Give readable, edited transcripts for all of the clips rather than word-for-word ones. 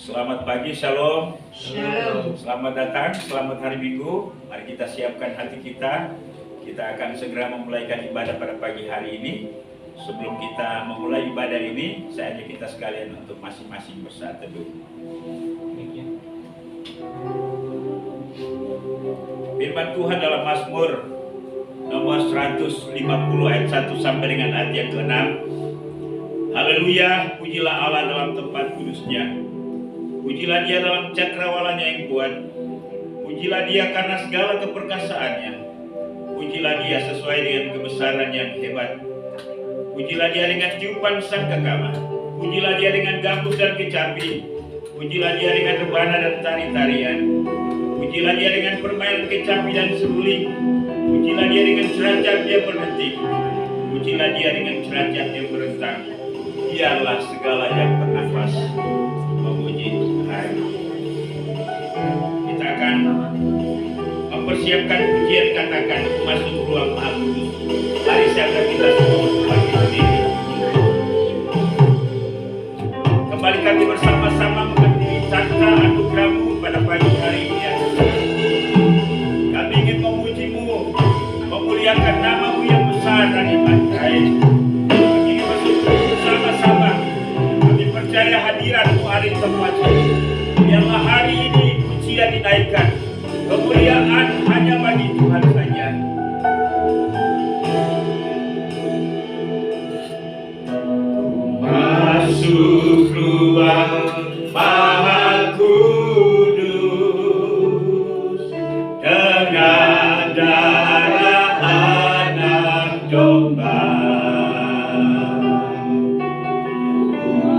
Selamat pagi, Shalom. Shalom. Selamat datang, selamat hari Minggu. Mari kita siapkan hati kita. Kita akan segera memulaikan ibadah pada pagi hari ini. Sebelum kita memulai ibadah ini, saya ajak kita sekalian untuk masing-masing bersaat teduh. Firman Tuhan dalam Mazmur nomor 150 ayat 1 sampai dengan ayat yang ke-6. Haleluya, pujilah Allah dalam tempat kudusnya. Pujilah Dia dalam cakrawalanya yang kuat. Pujilah Dia karena segala keperkasaannya. Pujilah Dia sesuai dengan kebesaran yang hebat. Pujilah Dia dengan tiupan sangkakala. Pujilah Dia dengan gambus dan kecapi. Pujilah Dia dengan rebana dan tari-tarian. Pujilah Dia dengan permainan kecapi dan seruling. Pujilah Dia dengan ceracap Dia berhenti. Pujilah Dia dengan ceracap Dia berentang. Biarlah segala yang bernafas memuji Tuhan. Kita akan mempersiapkan pujian, katakan masuk ruang Maha Kudus. Mari siapa kita semua berbagi berdiri. Kembali kami bersama-sama menghadiri tata anugerah-Mu pada pagi hari ini. Kami ingin memuji-Mu, memuliakan nama-Mu yang besar dan yang ajaib. Kami ingin bersyukur bersama-sama. Kami percaya hadirat-Mu hari tempat ini. Biarlah hari ini pujian dinaikkan. Kemuliaan hanya bagi Tuhan saja. Masuk ruang Maha Kudus dengan darah anak domba.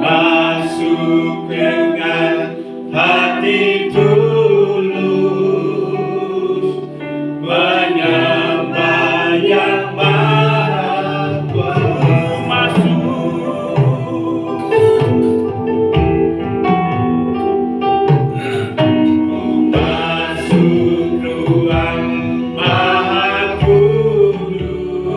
Masuk dengan hati tulus, menyembah yang Maha Kuasa. Masuk ruang Maha Kudus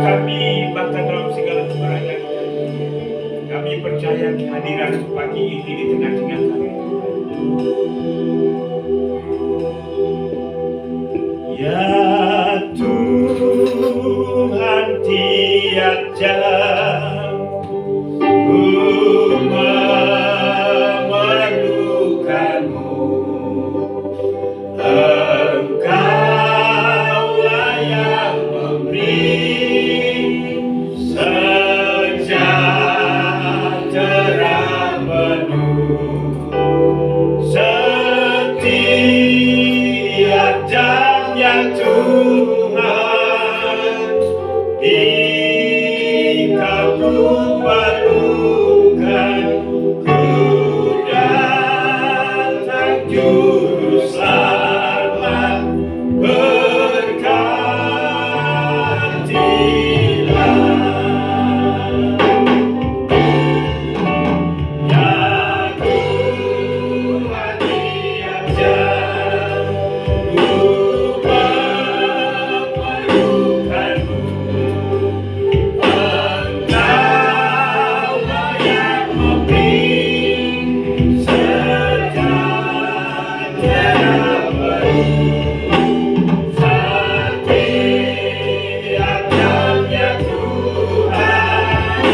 kami, bahkan dalam segala keberadaan kami percaya kehadiran pagi ini di tengah-tengah kami. Ya Tuhan, tiap jam ku memerlukanmu. Engkaulah yang memberi sejahtera penuh setiap jamnya Tuhan. Jika ku perlukan, ku datang juru selamat, berkatilah. Ya Tuhan, tiap jam ku memerlukanmu. Engkaulah yang memberi sejahtera penuh setiap jamnya Tuhan.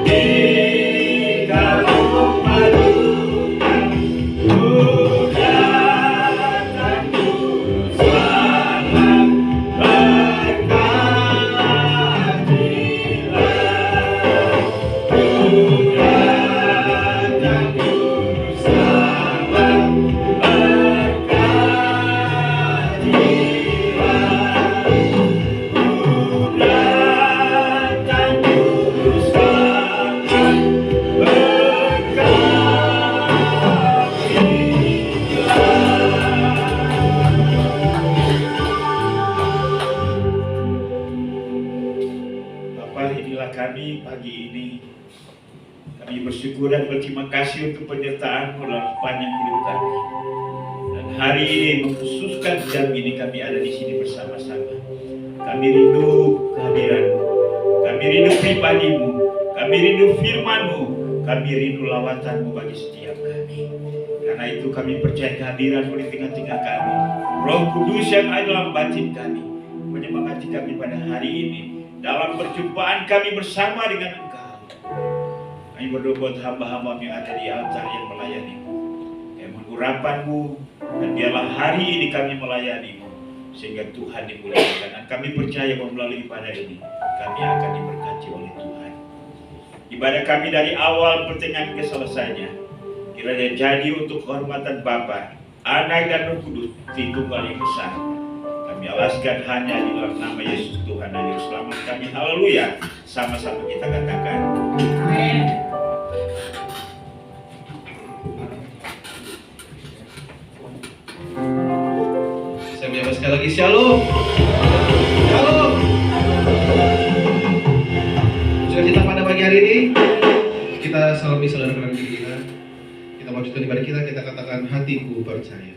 Jika ku perlukan, ku datang juru selamat, berkatilah. Ku datang juru selamat, berkatilah. Ku datang juru selamat, Bapa, inilah kami pagi ini. Kami bersyukur dan berterima kasih untuk penyertaan-Mu dalam sepanjang hidup kami. Dan hari ini mengkhususkan jam ini kami ada di sini bersama-sama. Kami rindu kehadiran-Mu. Kami rindu pribadi-Mu. Kami rindu firman-Mu. Kami rindu lawatan-Mu bagi setiap kami. Karena itu kami percaya kehadiran-Mu di tengah-tengah kami. Roh Kudus yang ada dalam batin kami menyemangati kami pada hari ini. Dalam perjumpaan kami bersama dengan Engkau, kami berdoa buat hamba-hamba yang ada di altar yang melayani-Mu, yang mengurapan-Mu, dan biarlah hari ini kami melayani-Mu, sehingga Tuhan dimuliakan. Dan kami percaya bahwa melalui ibadah ini, kami akan diberkati oleh Tuhan. Ibadah kami dari awal pertengahan ke selesainya, kiranya jadi untuk kehormatan Bapa, Anak dan Roh Kudus, Tritunggal yang besar. Kami alaskan hanya di dalam nama Yesus Tuhan dan Juru Selamat kami. Haleluya. Sama-sama kita katakan. Amin. Saya menyapa sekali lagi. Shalom. Shalom. Sudah kita pada pagi hari ini, kita salami saudara-saudara kita. Kita wujudkan ibadah kita, kita katakan hatiku percaya.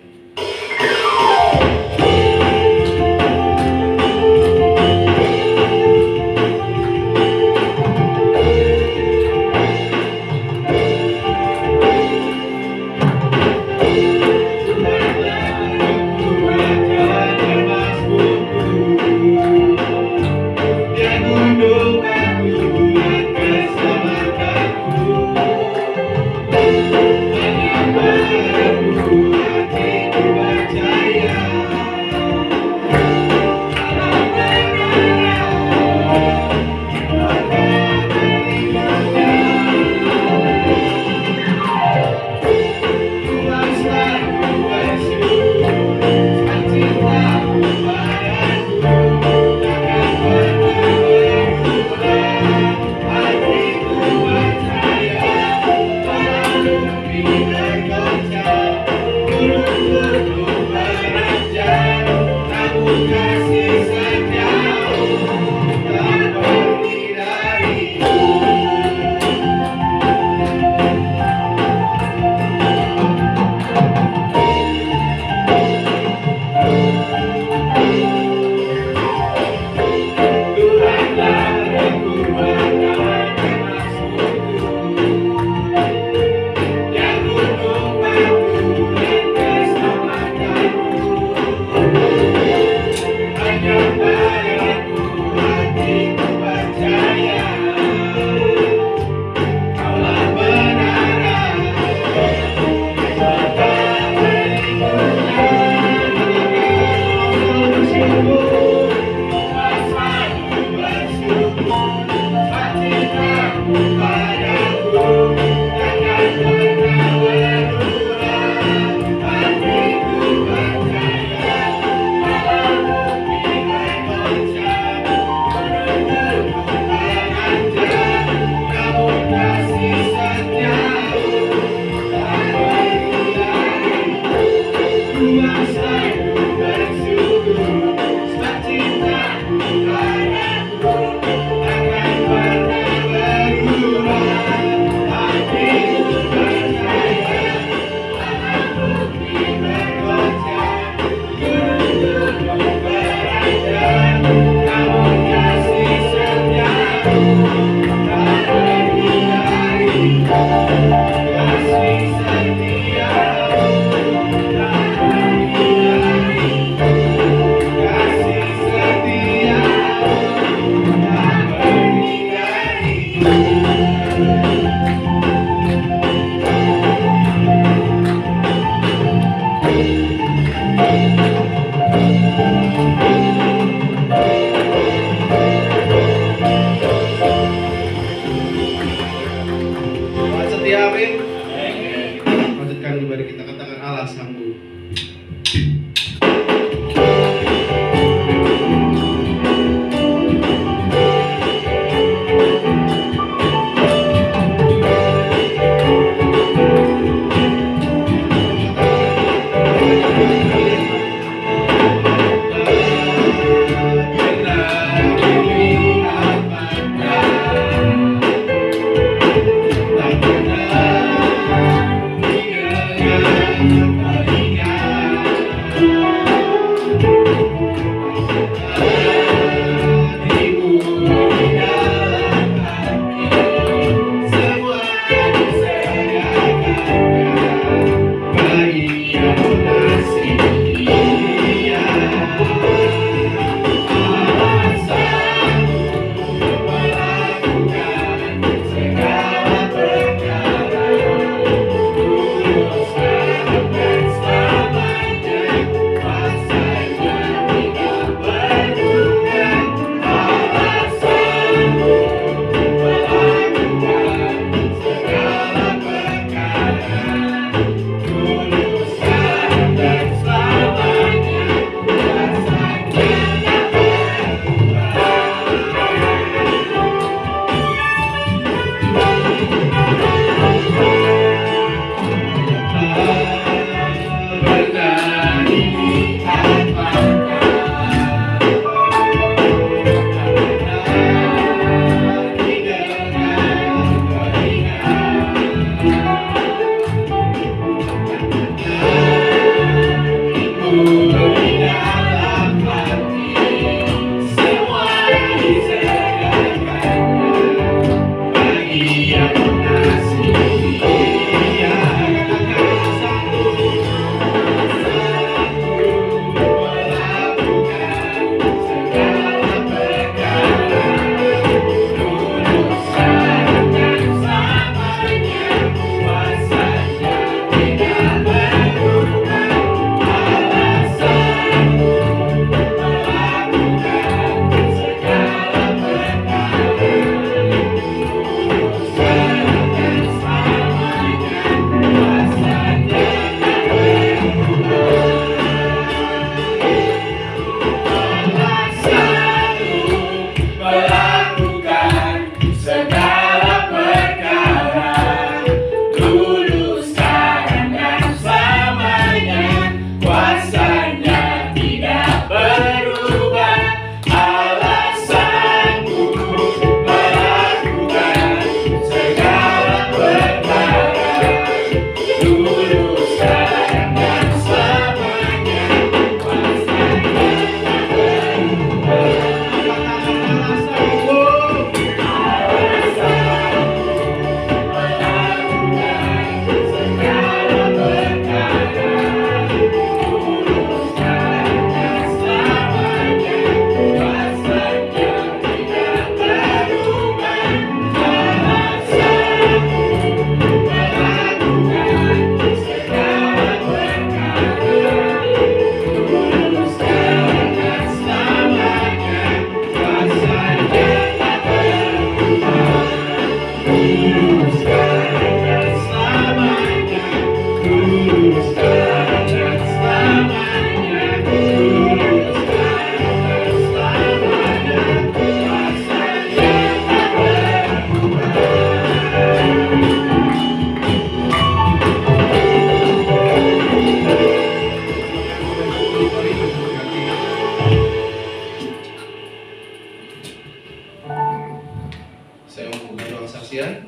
kesaksian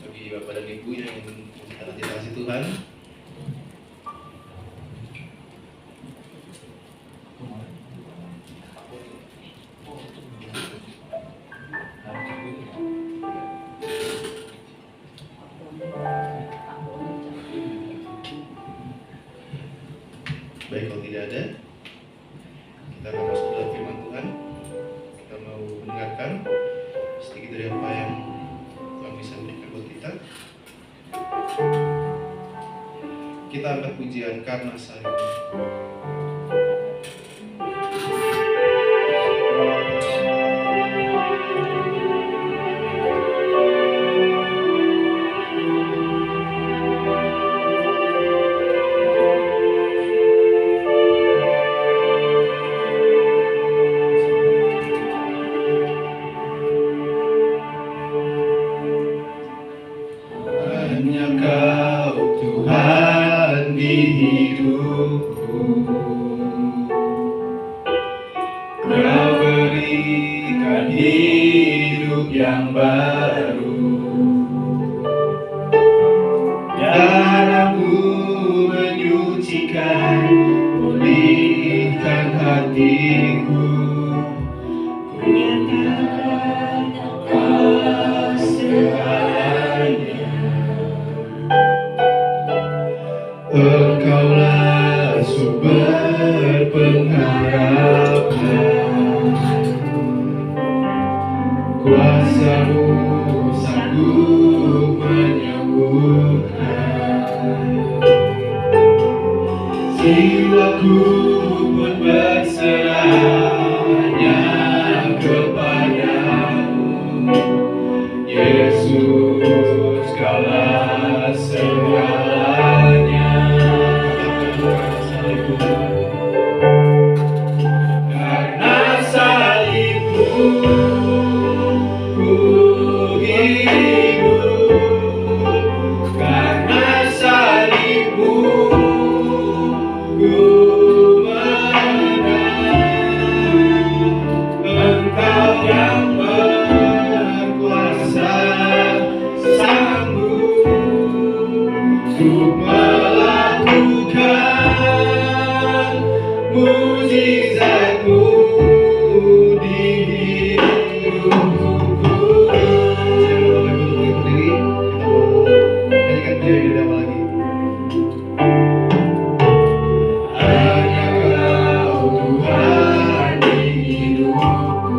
bagi Bapak dan Ibu yang kita kasih Tuhan. Baik, kalau tidak ada, kita akan masuk dalam firman Tuhan. Kita mau mendengarkan sedikit dari apa yang Tuhan bisa berikan buat kita. Kita angkat pujian karena salib. Hanya Kau Tuhan di hidupku, Kau berikan hidup yang baru. Darah-Mu menyucikan, pulihkan hatiku. Ku nyatakan Kau segalanya. Engkaulah sumber pengharapan, kuasa-Mu sanggup menyembuhkan. Jiwaku pun berserahnya kepadamu, Yesus, Kaulah segalanya. Karena salib-Mu ku hidup, karena salib-Mu ku menang. Engkau yang berkuasa sanggup untuk melakukan mujizat-Mu di hidupku. Hanya Kau Tuhan di hidupku,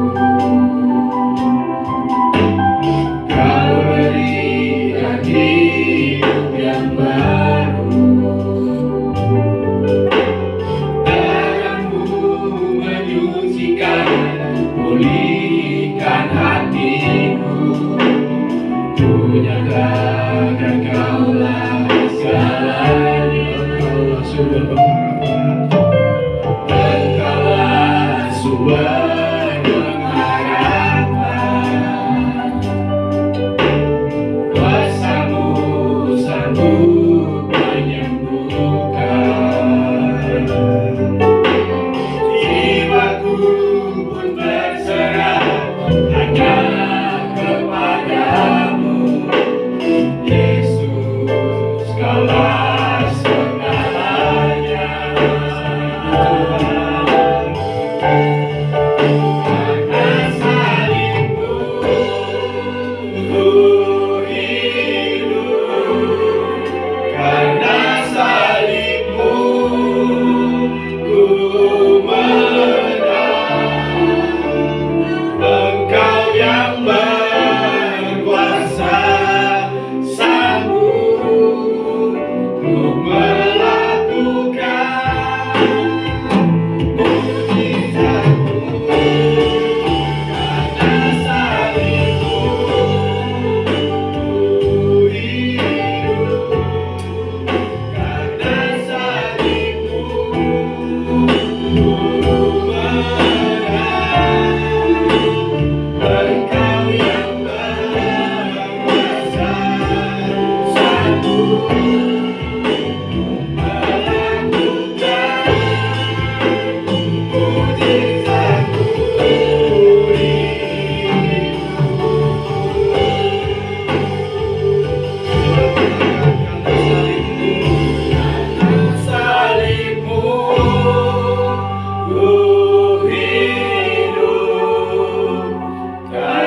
Kau berikan hidup yang baru. Darah-Mu menyucikan, pulihkan hatiku. Ku nyatakan Kaulah segalanya. Engkaulah sumber pengharapan, Engkaulah sumber pengharapan. Kuasa-Mu sanggup menyembuhkan. Jiwaku pun berserah hanya kepadamu, Yesus.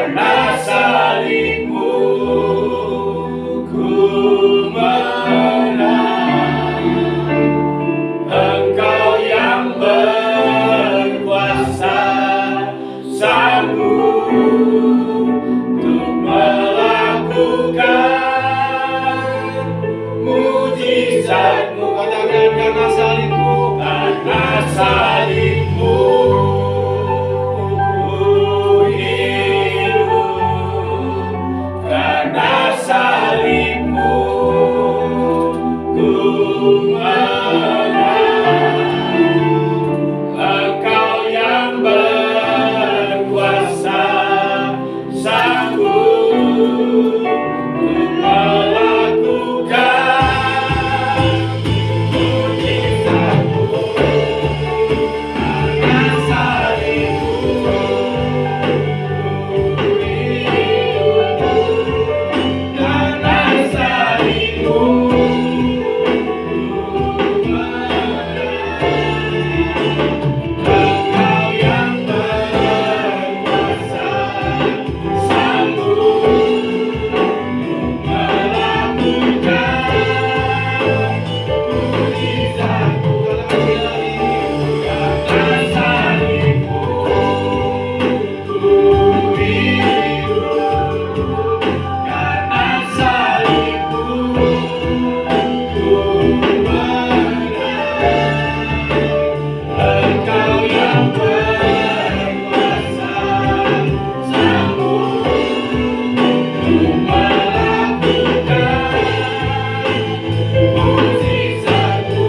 karena salibmu ku menang. Engkau yang berkuasa, sanggup untuk melakukan mujizat-Mu. Katakan karena salibmu, Karena salibmu ku hidup, karena salibmu ku menang. Engkau yang berkuasa, sanggup untuk melakukan mujizat-Mu. Karena salibmu ku hidup, karena salibmu ku menang. Engkau yang berkuasa, sanggup untuk melakukan mujizat-Mu. Karena salibmu ku hidup, karena salibmu ku menang. Engkau yang berkuasa, sanggup untuk melakukan mujizat-Mu.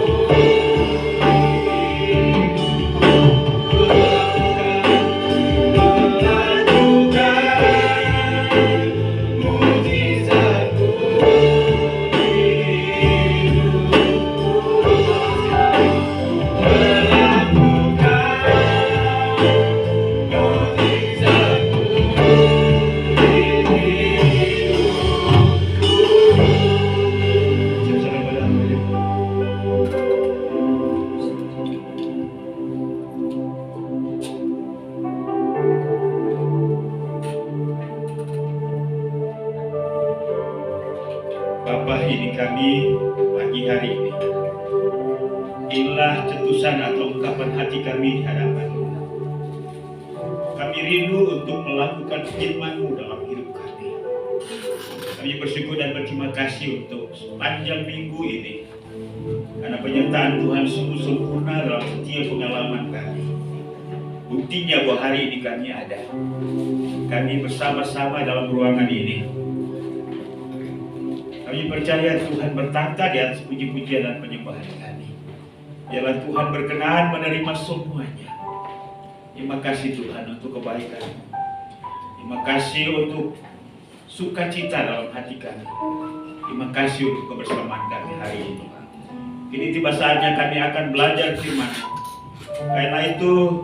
siap-siap pada Tuhan. Bapa, ini kami pagi hari ini. Inilah cetusan atau ungkapan hati kami di hadapan-Mu. Kami rindu untuk melakukan firman-Mu dalam hidup kami. Kami bersyukur dan berterima kasih untuk sepanjang minggu ini. Karena penyertaan Tuhan sungguh sempurna dalam setiap pengalaman kami. Buktinya bahwa hari ini kami ada. Kami bersama-sama dalam ruangan ini. Kami percaya Tuhan bertata di atas puji-pujian dan penyembahan kami. Biarlah Tuhan berkenan menerima semuanya. Terima kasih Tuhan untuk kebaikan-Mu. Terima kasih untuk sukacita dalam hati kami. Terima kasih untuk kebersamaan kami hari ini. Kini tiba saatnya kami akan belajar firman-Mu. Karena itu,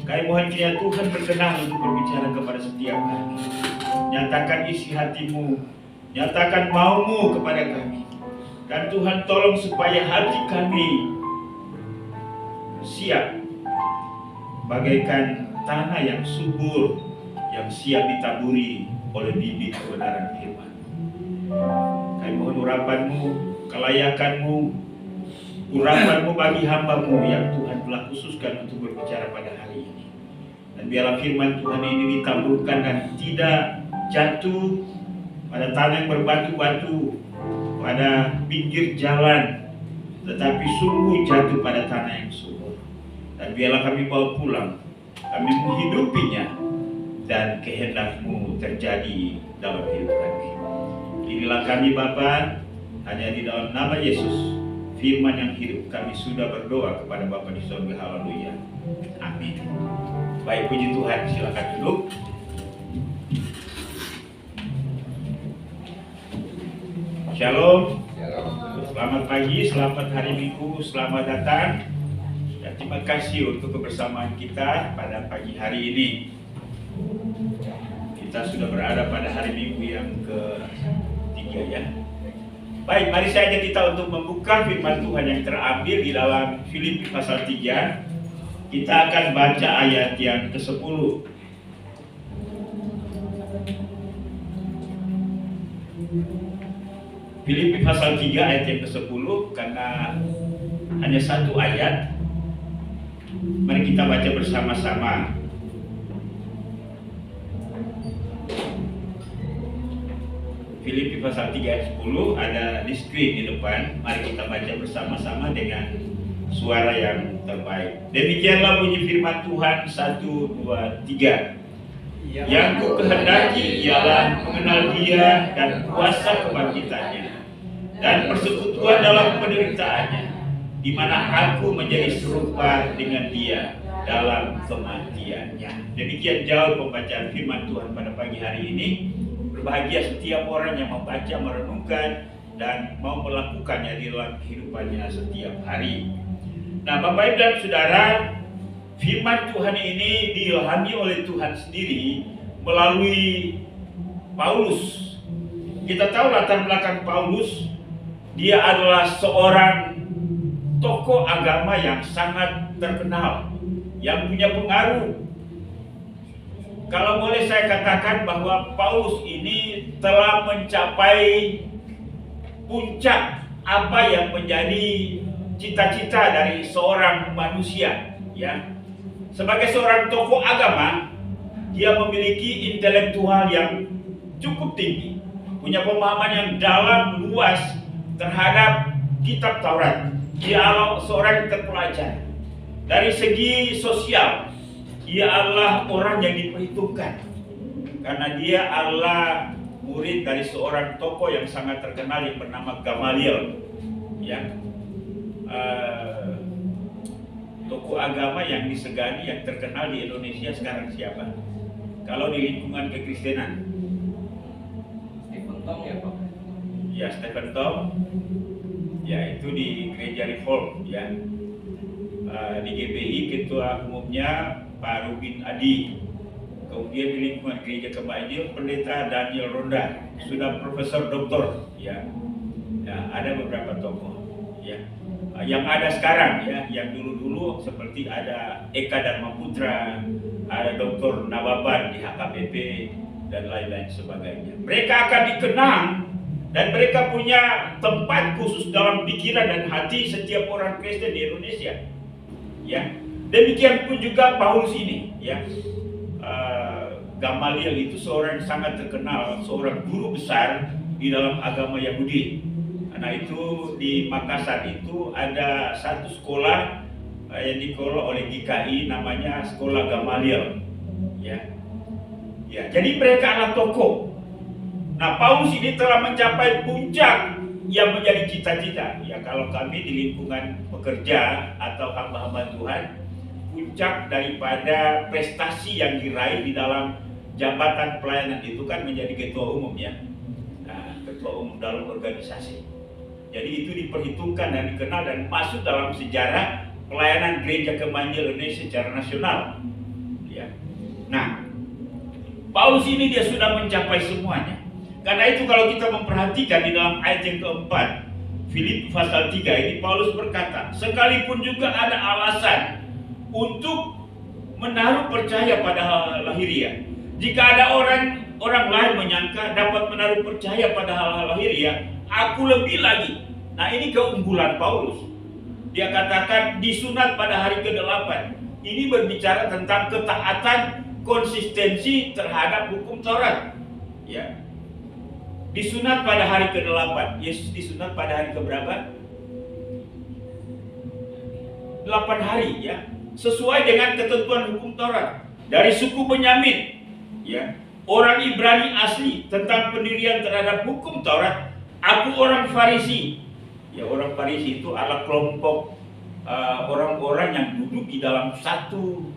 kami mohon kiranya Tuhan berkenan untuk berbicara kepada setiap kami. Nyatakan isi hati-Mu, nyatakan mau-Mu kepada kami. Dan Tuhan tolong supaya hati kami siap bagaikan tanah yang subur, yang siap ditaburi oleh bibit kebenaran firman. Kami mohon urapan-Mu, kelayakan-Mu, urapan-Mu bagi hamba-Mu yang Tuhan telah khususkan untuk berbicara pada hari ini. Dan biarlah firman Tuhan ini ditaburkan dan tidak jatuh pada tanah yang berbatu-batu, pada pinggir jalan, tetapi sungguh jatuh pada tanah yang subur. Dan biarlah kami bawa pulang, kami menghidupinya, dan kehendak-Mu terjadi dalam hidup kami. Inilah kami Bapa, hanya di dalam nama Yesus, firman yang hidup, kami sudah berdoa kepada Bapa di surga. Haleluya. Amin. Baik, puji Tuhan, silakan duduk. Shalom. Selamat pagi, selamat hari Minggu, selamat datang. Dan terima kasih untuk kebersamaan kita pada pagi hari ini. Kita sudah berada pada hari Minggu yang ke-3 ya. Baik, mari saja kita untuk membuka firman Tuhan yang terambil di dalam Filipi pasal 3. Kita akan baca ayat yang ke-10. Filipi pasal 3 ayat yang ke-10, karena hanya satu ayat. Mari kita baca bersama-sama. Filipi pasal 3 ayat 10 ada di screen di depan. Mari kita baca bersama-sama dengan suara yang terbaik. Demikianlah bunyi firman Tuhan. 1, 2, 3. Yang ku kehendaki ialah mengenal Dia dan kuasa kebangkitannya dan persekutuan dalam penderitaannya, di mana aku menjadi serupa dengan Dia dalam kematiannya. Demikian jauh pembacaan firman Tuhan pada pagi hari ini. Berbahagia setiap orang yang membaca, merenungkan, dan mau melakukannya di dalam kehidupannya setiap hari. Nah, Bapak Ibu dan Saudara, firman Tuhan ini diilhami oleh Tuhan sendiri melalui Paulus. Kita tahu latar belakang Paulus. Dia adalah seorang tokoh agama yang sangat terkenal, yang punya pengaruh. Kalau boleh saya katakan bahwa Paulus ini telah mencapai puncak apa yang menjadi cita-cita dari seorang manusia, ya. Sebagai seorang tokoh agama, dia memiliki intelektual yang cukup tinggi, punya pemahaman yang dalam, luas terhadap kitab Taurat. Dia adalah seorang terpelajar. Dari segi sosial, dia adalah orang yang diperhitungkan, karena dia adalah murid dari seorang tokoh yang sangat terkenal yang bernama Gamaliel, ya. Tokoh agama yang disegani, yang terkenal di Indonesia sekarang siapa? Kalau di lingkungan kekristenan, Stephen Tong ya Pak? ya Stephen Tong, ya itu di gereja Reform, ya. Di GPI ketua umumnya Pak Rubin Adi. Kemudian di lingkungan gereja Kemail Pendeta Daniel Ronda, sudah profesor doktor, ya. Ya, ada beberapa tokoh, ya. Yang ada sekarang, ya, yang dulu-dulu seperti ada Eka Dharma Putra, ada Dr. Nababan di HKBP dan lain-lain sebagainya. Mereka akan dikenang dan mereka punya tempat khusus dalam pikiran dan hati setiap orang Kristen di Indonesia, ya. Demikian pun juga Paulus ini, ya. Gamaliel itu seorang yang sangat terkenal, seorang guru besar di dalam agama Yahudi. Karena itu di Makassar itu ada satu sekolah yang dikelola oleh GKI, namanya Sekolah Gamaliel, ya. Ya, jadi mereka adalah tokoh. Nah, Paulus ini telah mencapai puncak yang menjadi cita-cita. Ya, kalau kami di lingkungan pekerja atau hamba-hamba Tuhan, puncak daripada prestasi yang diraih di dalam jabatan pelayanan itu kan menjadi ketua umum, ya. Nah, ketua umum dalam organisasi. Jadi itu diperhitungkan dan dikenal dan masuk dalam sejarah pelayanan gereja Kemail Indonesia secara nasional, ya. Nah, Paulus ini dia sudah mencapai semuanya. Karena itu kalau kita memperhatikan di dalam ayat yang keempat, Filipi pasal 3 ini, Paulus berkata, sekalipun juga ada alasan untuk menaruh percaya pada hal lahiriah. Jika ada orang lain menyangka dapat menaruh percaya pada hal lahiriah, aku lebih lagi. Nah, ini keunggulan Paulus. Dia katakan disunat pada hari ke-8. Ini berbicara tentang ketaatan, konsistensi terhadap hukum Taurat, ya. Disunat pada hari ke-8. Yesus disunat pada hari keberapa? 8 hari, ya. Sesuai dengan ketentuan hukum Taurat. Dari suku Benyamin, ya. Orang Ibrani asli tentang pendirian terhadap hukum Taurat. Aku orang Farisi. Ya, orang Farisi itu adalah kelompok orang-orang yang duduk di dalam satu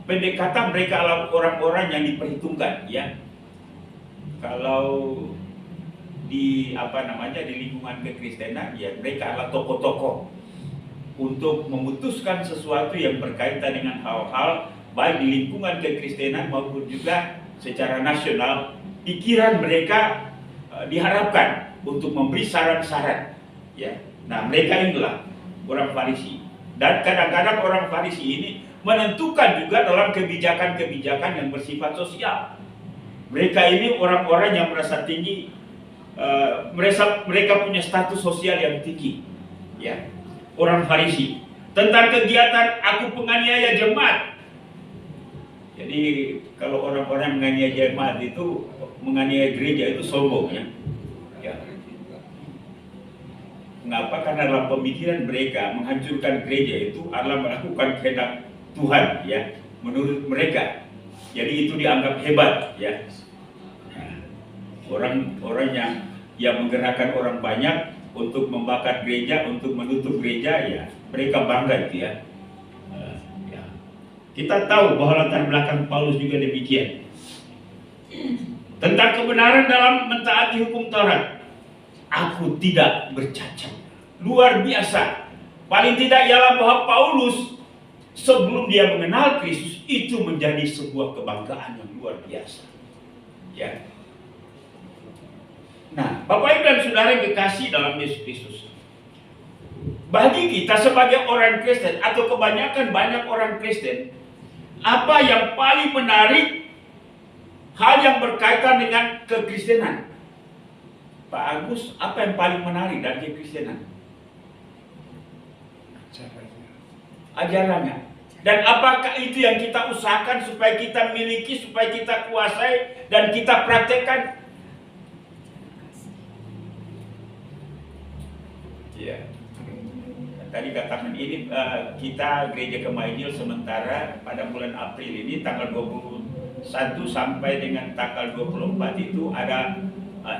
pendekatan. Mereka adalah orang-orang yang diperhitungkan, ya. Kalau di di lingkungan kekristenan, ya, mereka adalah tokoh-tokoh untuk memutuskan sesuatu yang berkaitan dengan hal-hal baik di lingkungan kekristenan maupun juga secara nasional. Pikiran mereka diharapkan untuk memberi saran-saran, ya. Nah, mereka inilah orang Farisi. Dan kadang-kadang orang Farisi ini menentukan juga dalam kebijakan-kebijakan yang bersifat sosial. Mereka ini orang-orang yang merasa tinggi, mereka punya status sosial yang tinggi, ya. Orang Farisi. Tentang kegiatan aku penganiaya jemaat. Jadi kalau orang-orang menganiaya jemaat itu, menganiaya gereja itu sombong, ya. Ya. Mengapa? Karena dalam pemikiran mereka menghancurkan gereja itu adalah melakukan kehendak Tuhan, ya, menurut mereka. Jadi itu dianggap hebat, ya. Orang-orang yang menggerakkan orang banyak untuk membakar gereja, untuk menutup gereja, ya, mereka bangga itu, ya. Ya. Kita tahu bahwa latar belakang Paulus juga demikian. Tentang kebenaran dalam mentaati hukum Taurat, aku tidak bercacat. Luar biasa. Paling tidak ialah bahwa Paulus sebelum dia mengenal Kristus itu menjadi sebuah kebanggaan yang luar biasa. Ya. Nah, Bapak Ibu dan Saudara yang kekasih dalam Yesus Kristus, bagi kita sebagai orang Kristen atau kebanyakan banyak orang Kristen, apa yang paling menarik hal yang berkaitan dengan kekristenan? Pak Agus, apa yang paling menarik dari kekristenan? Ajarannya. Dan apakah itu yang kita usahakan supaya kita miliki, supaya kita kuasai dan kita praktekkan? Ya. Tadi katakan ini kita Gereja Gema Injil sementara pada bulan April ini tanggal 21 sampai dengan tanggal 24 itu ada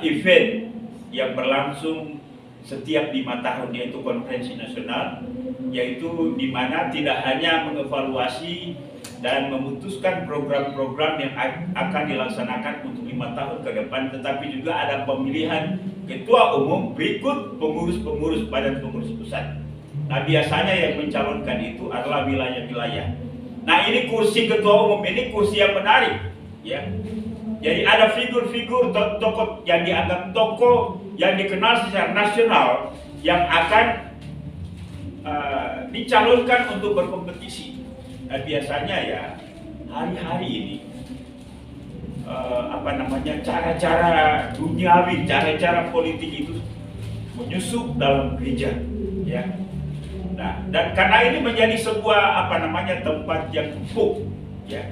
event yang berlangsung setiap 5 tahun, yaitu konferensi nasional, yaitu di mana tidak hanya mengevaluasi dan memutuskan program-program yang akan dilaksanakan untuk 5 tahun ke depan, tetapi juga ada pemilihan ketua umum berikut pengurus-pengurus badan pengurus pusat. Nah, biasanya yang mencalonkan itu adalah wilayah-wilayah. Nah, ini kursi ketua umum ini kursi yang menarik, ya. Jadi ada figur-figur tokoh yang dianggap tokoh yang dikenal secara nasional yang akan dicalonkan untuk berkompetisi. Dan biasanya ya hari-hari ini cara-cara duniawi, cara-cara politik itu menyusup dalam gereja, ya. Nah, dan karena ini menjadi sebuah tempat yang empuk, ya.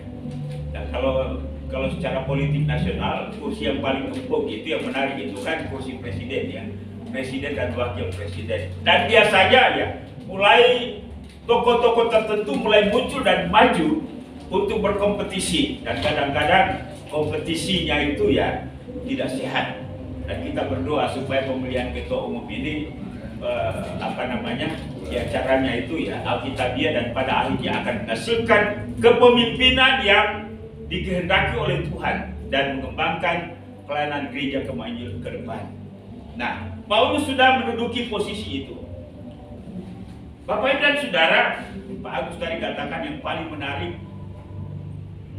Nah, kalau secara politik nasional, kursi yang paling empuk itu yang menarik itu kan kursi presiden, ya. Presiden dan wakil presiden. Dan biasanya ya mulai tokoh-tokoh tertentu mulai muncul dan maju untuk berkompetisi, dan kadang-kadang kompetisinya itu ya tidak sehat. Dan kita berdoa supaya pemilihan ketua umum ini caranya itu ya alkitabiah dan pada akhirnya akan menghasilkan kepemimpinan yang dikehendaki oleh Tuhan dan mengembangkan pelayanan Gereja Gema Injil ke depan. Nah, Paulus sudah menduduki posisi itu. Bapak Ibu dan Saudara, Pak Agus tadi katakan yang paling menarik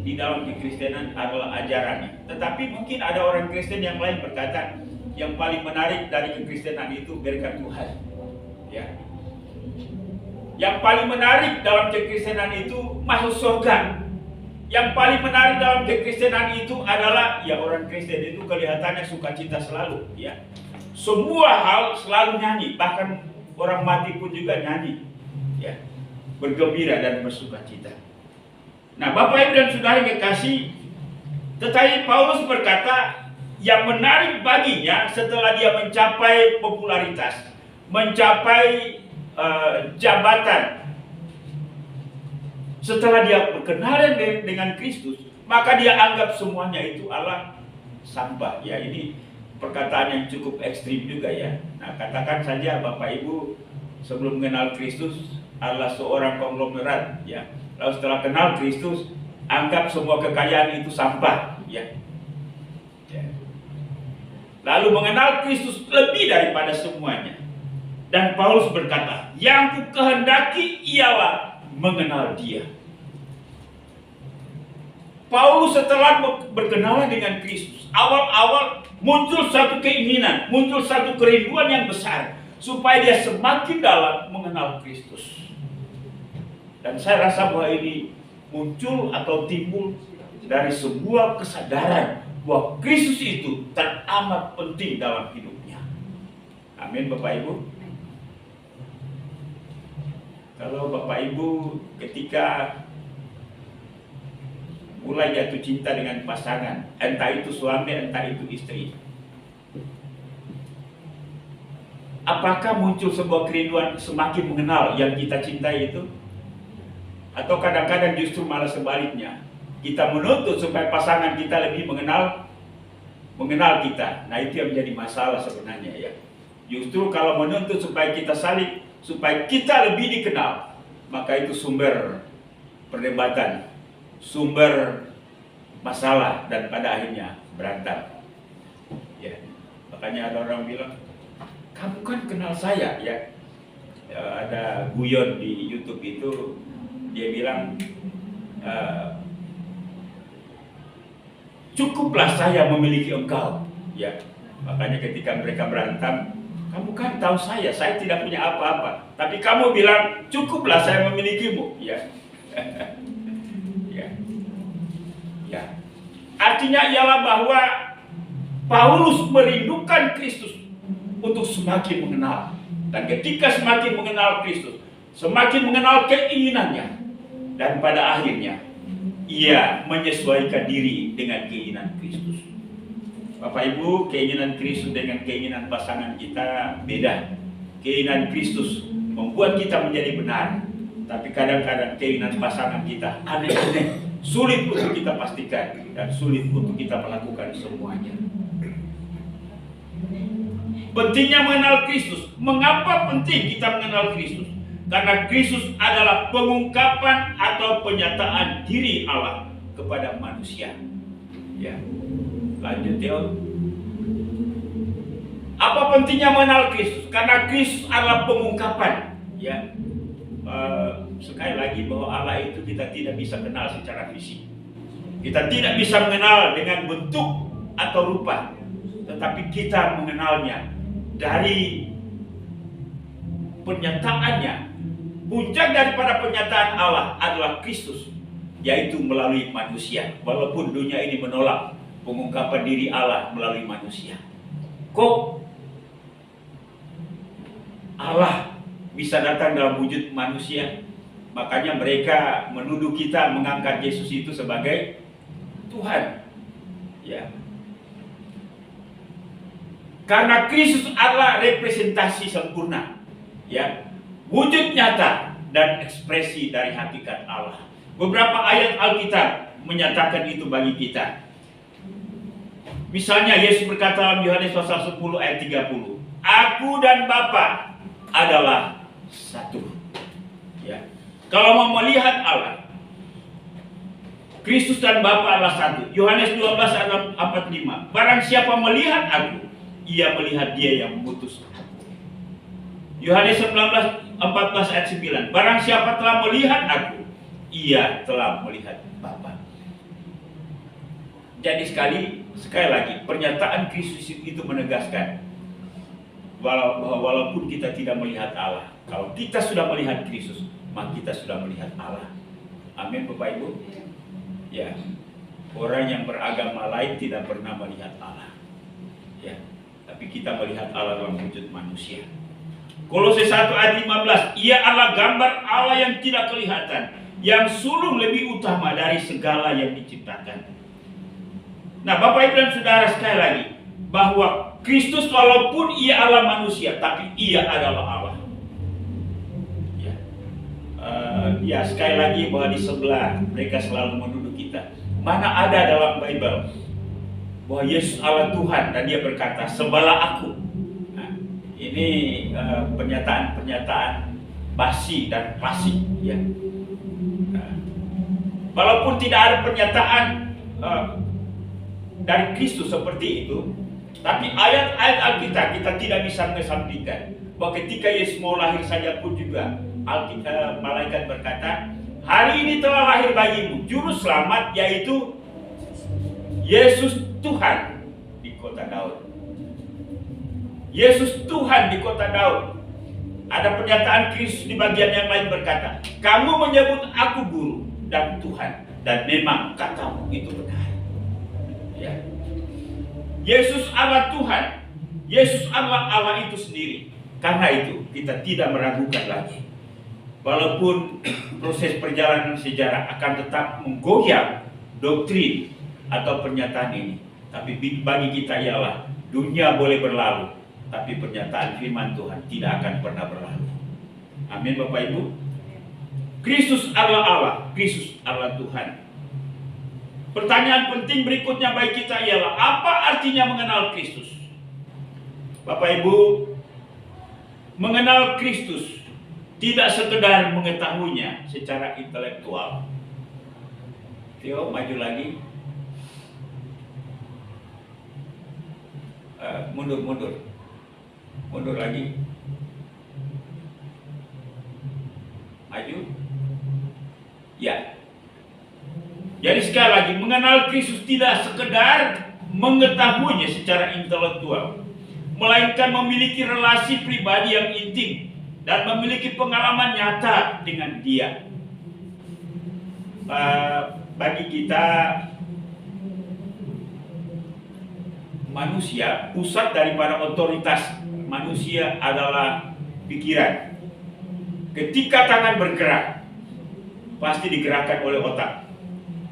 di dalam kekristenan adalah ajarannya. Tetapi mungkin ada orang Kristen yang lain berkata, yang paling menarik dari kekristenan itu berkat Tuhan. Ya. Yang paling menarik dalam kekristenan itu masuk surga. Yang paling menarik dalam kekristenan itu adalah ya orang Kristen itu kelihatannya sukacita selalu, ya. Semua hal selalu nyanyi, bahkan orang mati pun juga nyanyi, ya. Bergembira dan bersukacita. Nah, Bapak Ibu dan Saudara yang kekasih, tetapi Paulus berkata yang menarik baginya setelah dia mencapai popularitas, mencapai jabatan, setelah dia berkenalan dengan Kristus, maka dia anggap semuanya itu adalah sampah. Ya, ini perkataan yang cukup ekstrim juga, ya. Nah, katakan saja Bapak Ibu sebelum mengenal Kristus adalah seorang konglomerat, ya. Lalu setelah kenal Kristus, anggap semua kekayaan itu sampah, ya. Lalu mengenal Kristus lebih daripada semuanya. Dan Paulus berkata, yang ku kehendaki ialah mengenal Dia. Paulus setelah berkenalan dengan Kristus, awal-awal muncul satu keinginan, muncul satu kerinduan yang besar supaya dia semakin dalam mengenal Kristus. Dan saya rasa bahwa ini muncul atau timbul dari sebuah kesadaran bahwa Kristus itu teramat penting dalam hidupnya. Amin Bapak Ibu. Kalau Bapak Ibu ketika mulai jatuh cinta dengan pasangan, entah itu suami, entah itu istri, apakah muncul sebuah kerinduan semakin mengenal yang kita cintai itu? Atau kadang-kadang justru malah sebaliknya, kita menuntut supaya pasangan kita lebih mengenal kita. Nah, itu yang menjadi masalah sebenarnya ya. Justru kalau menuntut supaya kita saling, supaya kita lebih dikenal, maka itu sumber perdebatan, sumber masalah, dan pada akhirnya berantem. Ya, makanya ada orang bilang, kamu kan kenal saya ya. Ada guyon di YouTube itu, dia bilang, cukuplah saya memiliki engkau. Ya, makanya ketika mereka berantem, kamu kan tahu saya tidak punya apa-apa, tapi kamu bilang cukuplah saya memilikimu. Ya, ya. Artinya ialah bahwa Paulus merindukan Kristus untuk semakin mengenal. Dan ketika semakin mengenal Kristus, semakin mengenal keinginannya, dan pada akhirnya ia menyesuaikan diri dengan keinginan Kristus. Bapak Ibu, keinginan Kristus dengan keinginan pasangan kita beda. Keinginan Kristus membuat kita menjadi benar, tapi kadang-kadang keinginan pasangan kita aneh-aneh, sulit untuk kita pastikan, dan sulit untuk kita melakukan semuanya. Pentingnya mengenal Kristus. Mengapa penting kita mengenal Kristus? Karena Kristus adalah pengungkapan atau penyataan diri Allah kepada manusia. Ya, lanjut ya. Apa pentingnya mengenal Kristus? Karena Kristus adalah pengungkapan. Ya, sekali lagi bahwa Allah itu kita tidak bisa kenal secara fisik. Kita tidak bisa mengenal dengan bentuk atau rupa, tetapi kita mengenalnya dari penyataannya. Puncak daripada penyataan Allah adalah Kristus, yaitu melalui manusia. Walaupun dunia ini menolak pengungkapan diri Allah melalui manusia, kok Allah bisa datang dalam wujud manusia? Makanya mereka menuduh kita mengangkat Yesus itu sebagai Tuhan. Ya. Karena Kristus adalah representasi sempurna, ya, wujud nyata dan ekspresi dari hakikat Allah. Beberapa ayat Alkitab menyatakan itu bagi kita. Misalnya Yesus berkata dalam Yohanes pasal 10 ayat 30, Aku dan Bapa adalah satu. Ya. Kalau mau melihat Allah, Kristus dan Bapa adalah satu. Yohanes 12 ayat 45, Barang siapa melihat aku, ia melihat dia yang mengutus aku. Yohanes 19, 14 ayat 9, Barang siapa telah melihat aku, ia telah melihat Bapa. Jadi sekali lagi, pernyataan Kristus itu menegaskan bahwa walaupun kita tidak melihat Allah, kalau kita sudah melihat Kristus, maka kita sudah melihat Allah. Amin Bapak Ibu. Ya, orang yang beragama lain tidak pernah melihat Allah. Ya, tapi kita melihat Allah dalam wujud manusia. Kolose 1 ayat 15, Ia adalah gambar Allah yang tidak kelihatan, yang sulung lebih utama dari segala yang diciptakan. Nah, Bapak Ibu dan Saudara, sekali lagi, bahwa Kristus walaupun Ia adalah manusia, tapi Ia adalah Allah. Ya, sekali lagi bahwa di sebelah mereka selalu menuduh kita. Mana ada dalam Bible bahwa Yesus Allah Tuhan dan Dia berkata, sebelah aku. Nah, ini pernyataan basi dan klasik. Ya. Walaupun tidak ada pernyataan dari Kristus seperti itu, tapi ayat-ayat Alkitab kita tidak bisa mengesampingkan bahwa ketika Yesus mau lahir saja pun juga malaikat berkata, hari ini telah lahir bagimu juru selamat, yaitu Yesus Tuhan di kota Daud. Yesus Tuhan di kota Daud. Ada pernyataan Kristus di bagian yang lain berkata, kamu menyebut aku guru dan Tuhan, dan memang katamu itu benar. Ya. Yesus Allah Tuhan. Yesus Allah itu sendiri. Karena itu kita tidak meragukan lagi. Walaupun proses perjalanan sejarah akan tetap menggoyang doktrin atau pernyataan ini, tapi bagi kita ialah dunia boleh berlalu, tapi pernyataan firman Tuhan tidak akan pernah berlalu. Amin Bapak Ibu. Kristus Allah, Kristus Allah Tuhan. Pertanyaan penting berikutnya bagi kita ialah apa artinya mengenal Kristus? Bapak Ibu, mengenal Kristus tidak sekedar mengetahuinya secara intelektual. Theo, maju lagi. Mundur lagi. Maju. Ya. Jadi sekali lagi, mengenal Kristus tidak sekedar mengetahuinya secara intelektual, melainkan memiliki relasi pribadi yang intim dan memiliki pengalaman nyata dengan Dia. Bagi kita manusia, pusat daripada otoritas manusia adalah pikiran. Ketika tangan bergerak, pasti digerakkan oleh otak.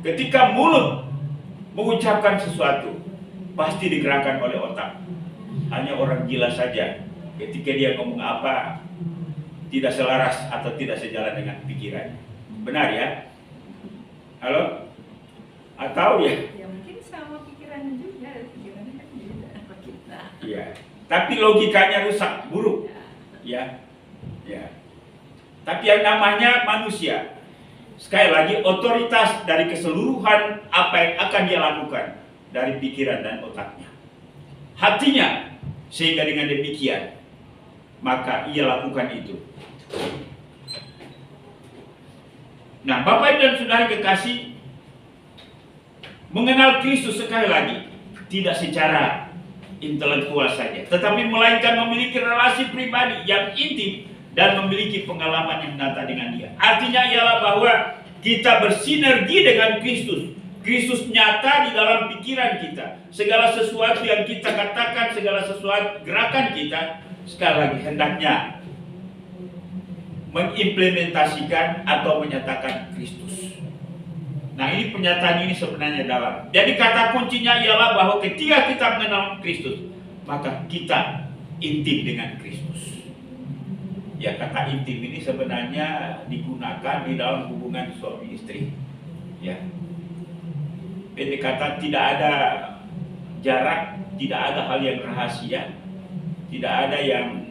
Ketika mulut mengucapkan sesuatu, pasti digerakkan oleh otak. Hanya orang gila saja ketika dia ngomong apa tidak selaras atau tidak sejalan dengan pikiran. Benar ya? Halo? Atau ya? Ya mungkin sama pikirannya juga, pikirannya kan beda sama kita. Iya. Tapi logikanya rusak, buruk. Ya. Ya. Tapi yang namanya manusia, sekali lagi otoritas dari keseluruhan apa yang akan dia lakukan dari pikiran dan otaknya, hatinya, sehingga dengan demikian maka ia lakukan itu. Nah, Bapak Ibu dan Saudara kekasih, mengenal Kristus sekali lagi tidak secara intelektual saja, tetapi melainkan memiliki relasi pribadi yang intim dan memiliki pengalaman yang nyata dengan Dia. Artinya ialah bahwa kita bersinergi dengan Kristus. Kristus nyata di dalam pikiran kita. Segala sesuatu yang kita katakan, segala sesuatu gerakan kita, sekali lagi hendaknya mengimplementasikan atau menyatakan Kristus. Nah, ini pernyataan ini sebenarnya dalam. Jadi kata kuncinya ialah bahwa ketika kita mengenal Kristus, maka kita intim dengan Kristus. Ya, kata intim ini sebenarnya digunakan di dalam hubungan suami istri. Ya. Ini kata tidak ada jarak, tidak ada hal yang rahasia, tidak ada yang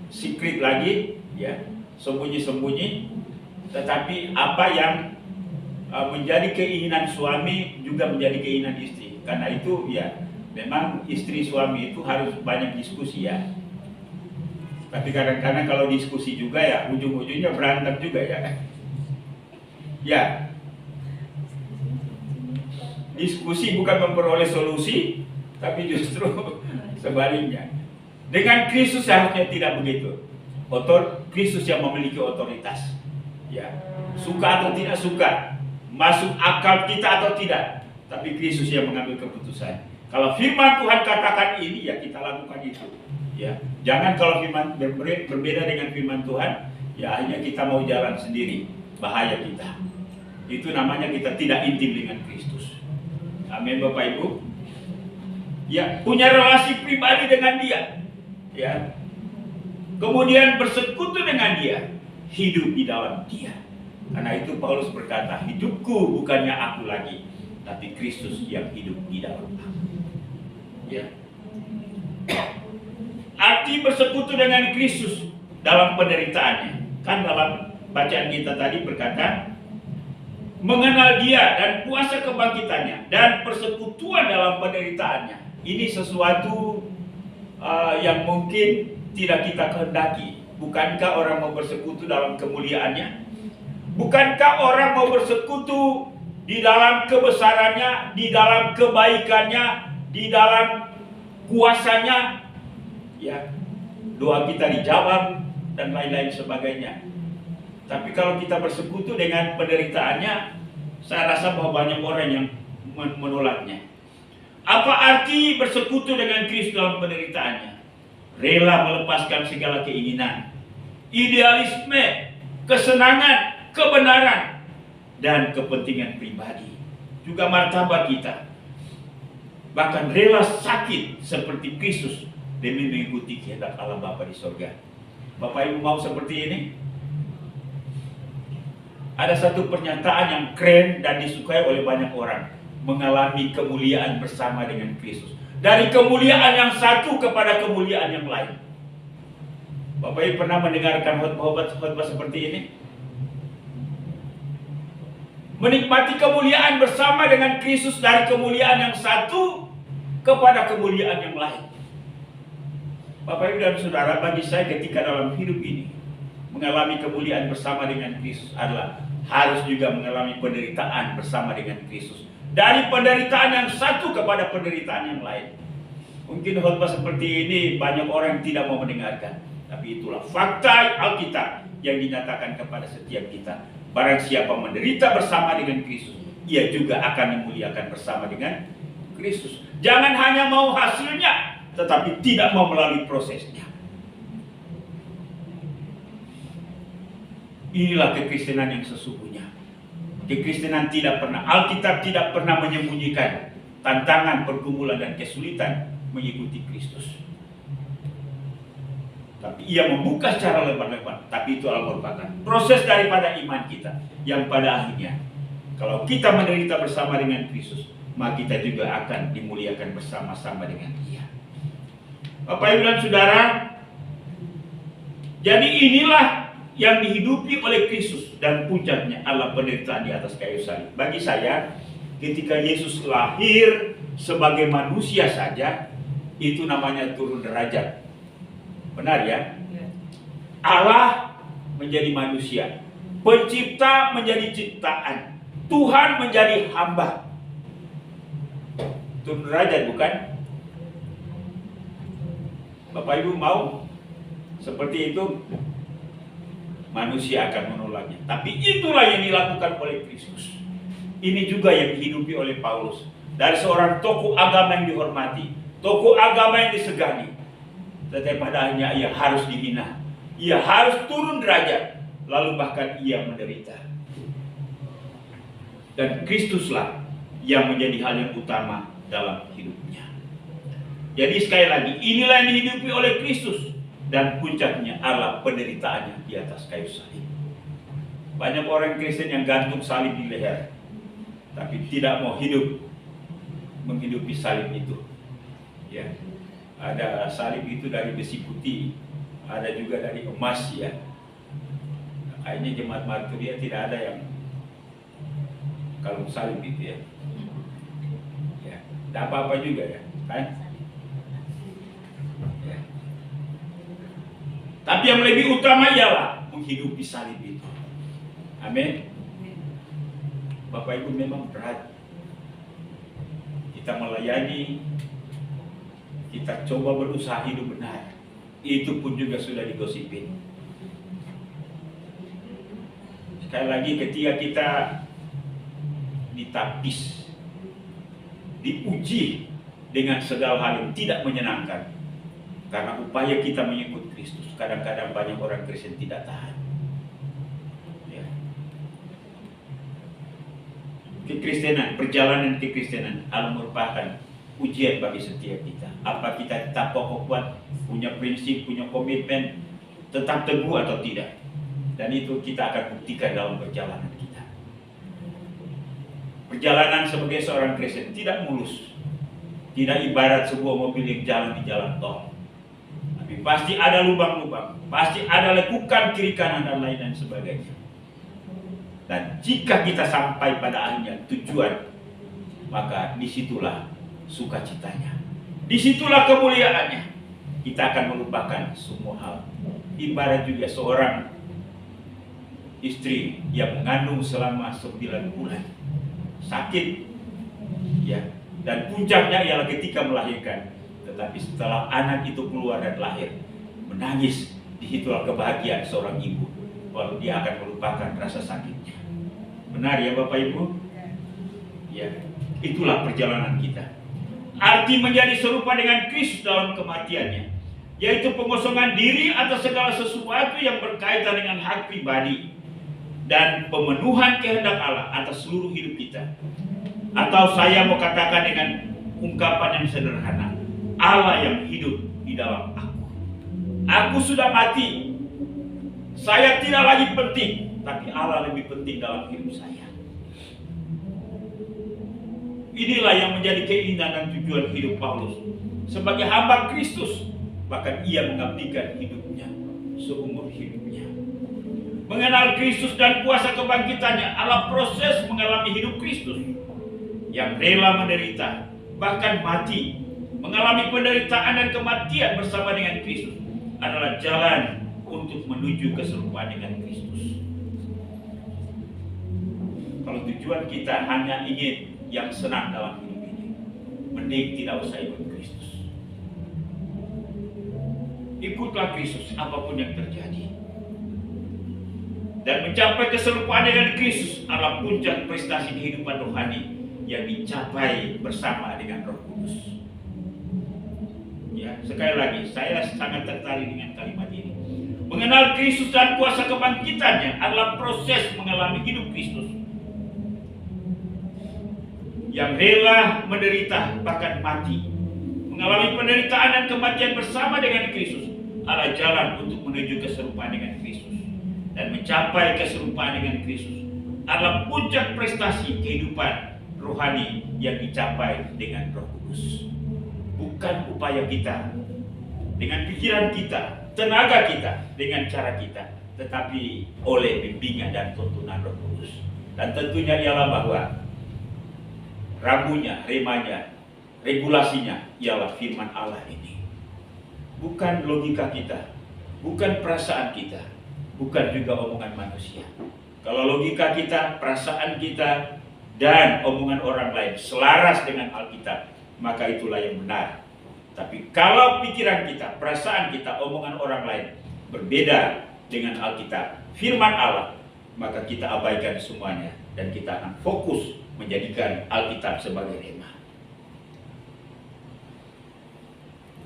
secret lagi, ya, sembunyi-sembunyi. Tetapi apa yang menjadi keinginan suami juga menjadi keinginan istri. Karena itu ya, memang istri suami itu harus banyak diskusi ya. Tapi kadang-kadang kalau diskusi juga ya ujung-ujungnya berantem juga ya. Ya. Diskusi bukan memperoleh solusi, tapi justru sebaliknya. Dengan Kristus seharusnya tidak begitu. Kristus yang memiliki otoritas. Ya. Suka atau tidak suka, masuk akal kita atau tidak, tapi Kristus yang mengambil keputusan. Kalau firman Tuhan katakan ini, ya kita lakukan itu. Ya, jangan kalau firman berbeda dengan firman Tuhan, ya hanya kita mau jalan sendiri, bahaya kita. Itu namanya kita tidak intim dengan Kristus. Amin Bapak Ibu. Ya, punya relasi pribadi dengan Dia. Ya. Kemudian bersekutu dengan Dia, hidup di dalam Dia. Karena itu Paulus berkata, hidupku bukannya aku lagi, tapi Kristus yang hidup di dalam aku. Ya. Arti bersekutu dengan Kristus dalam penderitaannya. Kan dalam bacaan kita tadi berkata, mengenal Dia dan kuasa kebangkitannya dan persekutuan dalam penderitaannya. Ini sesuatu yang mungkin tidak kita kehendaki. Bukankah orang mau bersekutu dalam kemuliaannya? Bukankah orang mau bersekutu di dalam kebesarannya, di dalam kebaikannya, di dalam kuasanya? Ya, doa kita dijawab dan lain-lain sebagainya. Tapi kalau kita bersekutu dengan penderitaannya, saya rasa bahwa banyak orang yang menolaknya. Apa arti bersekutu dengan Kristus dalam penderitaannya? Rela melepaskan segala keinginan, idealisme, kesenangan, kebenaran, dan kepentingan pribadi, juga martabat kita. Bahkan rela sakit seperti Kristus demi mengikuti kehendak Allah Bapa di surga. Bapak Ibu mau seperti ini? Ada satu pernyataan yang keren dan disukai oleh banyak orang. Mengalami kemuliaan bersama dengan Kristus. Dari kemuliaan yang satu kepada kemuliaan yang lain. Bapak Ibu pernah mendengarkan khotbah seperti ini? Menikmati kemuliaan bersama dengan Kristus dari kemuliaan yang satu kepada kemuliaan yang lain. Bapak Ibu dan Saudara, bagi saya ketika dalam hidup ini mengalami kemuliaan bersama dengan Kristus adalah harus juga mengalami penderitaan bersama dengan Kristus. Dari penderitaan yang satu kepada penderitaan yang lain. Mungkin khotbah seperti ini banyak orang yang tidak mau mendengarkan. Tapi itulah fakta Alkitab yang dinyatakan kepada setiap kita. Barang siapa menderita bersama dengan Kristus, ia juga akan dimuliakan bersama dengan Kristus. Jangan hanya mau hasilnya, tetapi tidak mau melalui prosesnya. Inilah kekristenan yang sesungguhnya. Kekristenan tidak pernah, Alkitab tidak pernah menyembunyikan tantangan, pergumulan, dan kesulitan mengikuti Kristus. Tapi ia membuka secara lebar-lebar. Tapi itu merupakan proses daripada iman kita. Yang pada akhirnya, kalau kita menderita bersama dengan Kristus, maka kita juga akan dimuliakan bersama-sama dengan Dia. Bapak Ibu dan Saudara, jadi inilah yang dihidupi oleh Kristus dan puncaknya adalah penderitaan di atas kayu salib. Bagi saya, ketika Yesus lahir sebagai manusia saja, itu namanya turun derajat. Benar ya? Allah menjadi manusia, pencipta menjadi ciptaan, Tuhan menjadi hamba. Turun derajat, bukan? Bapak Ibu mau seperti itu? Manusia akan menolaknya. Tapi itulah yang dilakukan oleh Kristus. Ini juga yang dihidupi oleh Paulus. Dari seorang tokoh agama yang dihormati, tokoh agama yang disegani, tetapi pada akhirnya ia harus dihina. Ia harus turun derajat. Lalu bahkan ia menderita. Dan Kristuslah yang menjadi hal yang utama dalam hidupnya. Jadi sekali lagi, inilah yang dihidupi oleh Kristus. Dan puncaknya adalah penderitaannya di atas kayu salib. Banyak orang Kristen yang gantung salib di leher, tapi tidak mau hidup menghidupi salib itu. Ya, ada salib itu dari besi putih, ada juga dari emas ya. Kayaknya jemaat Marturia tidak ada yang kalung salib itu ya. Ya, tidak apa-apa juga ya, kan? Tapi yang lebih utama ialah menghidupi salib itu. Amin. Bapak Ibu, memang berat. Kita melayani, kita coba berusaha hidup benar. Itu pun juga sudah digosipin. Sekali lagi, ketika kita ditapis, diuji dengan segala hal yang tidak menyenangkan, karena upaya kita mengikut Kristus, kadang-kadang banyak orang Kristen tidak tahan. Ya. Kekristenan, perjalanan kekristenan adalah merupakan ujian bagi setiap kita. Apa kita tetap kokoh kuat, punya prinsip, punya komitmen, tetap teguh atau tidak. Dan itu kita akan buktikan dalam perjalanan kita. Perjalanan sebagai seorang Kristen tidak mulus. Tidak ibarat sebuah mobil yang jalan di jalan tol. Pasti ada lubang-lubang, pasti ada lekukan kiri kanan dan lain dan sebagainya. Dan jika kita sampai pada akhirnya tujuan, maka disitulah sukacitanya, disitulah kemuliaannya. Kita akan melupakan semua hal. Ibarat juga seorang istri yang mengandung selama 9 bulan, sakit, ya, dan puncaknya ialah ketika melahirkan. Tetapi setelah anak itu keluar dan lahir, menangis, disitulah kebahagiaan seorang ibu. Walau dia akan melupakan rasa sakitnya. Benar ya Bapak Ibu? Ya, itulah perjalanan kita. Arti menjadi serupa dengan Kristus dalam kematiannya, yaitu pengosongan diri atas segala sesuatu yang berkaitan dengan hak pribadi dan pemenuhan kehendak Allah atas seluruh hidup kita. Atau saya mau katakan dengan ungkapan yang sederhana, Allah yang hidup di dalam aku. Aku sudah mati. Saya tidak lagi penting, tapi Allah lebih penting dalam hidup saya. Inilah yang menjadi keinginan dan tujuan hidup Paulus sebagai hamba Kristus. Bahkan ia mengabdikan hidupnya seumur hidupnya. Mengenal Kristus dan kuasa kebangkitannya adalah proses mengalami hidup Kristus yang rela menderita, bahkan mati. Mengalami penderitaan dan kematian bersama dengan Kristus adalah jalan untuk menuju keserupaan dengan Kristus. Kalau tujuan kita hanya ingin yang senang dalam hidup ini, mending tidak usah ikut Kristus. Ikutlah Kristus apapun yang terjadi. Dan mencapai keserupaan dengan Kristus adalah puncak prestasi kehidupan rohani yang dicapai bersama dengan Roh Kudus. Ya, sekali lagi, saya sangat tertarik dengan kalimat ini. Mengenal Kristus dan kuasa kebangkitannya adalah proses mengalami hidup Kristus yang rela menderita bahkan mati. Mengalami penderitaan dan kematian bersama dengan Kristus adalah jalan untuk menuju keserupaan dengan Kristus. Dan mencapai keserupaan dengan Kristus adalah puncak prestasi kehidupan rohani yang dicapai dengan Roh Kudus. Bukan upaya kita, dengan pikiran kita, tenaga kita, dengan cara kita, tetapi oleh bimbingan dan tuntunan Roh Kudus. Dan tentunya ialah bahwa rambunya, remanya, regulasinya ialah firman Allah ini. Bukan logika kita, bukan perasaan kita, bukan juga omongan manusia. Kalau logika kita, perasaan kita, dan omongan orang lain selaras dengan Alkitab, maka itulah yang benar. Tapi kalau pikiran kita, perasaan kita, omongan orang lain berbeda dengan Alkitab, firman Allah, maka kita abaikan semuanya dan kita akan fokus menjadikan Alkitab sebagai rema.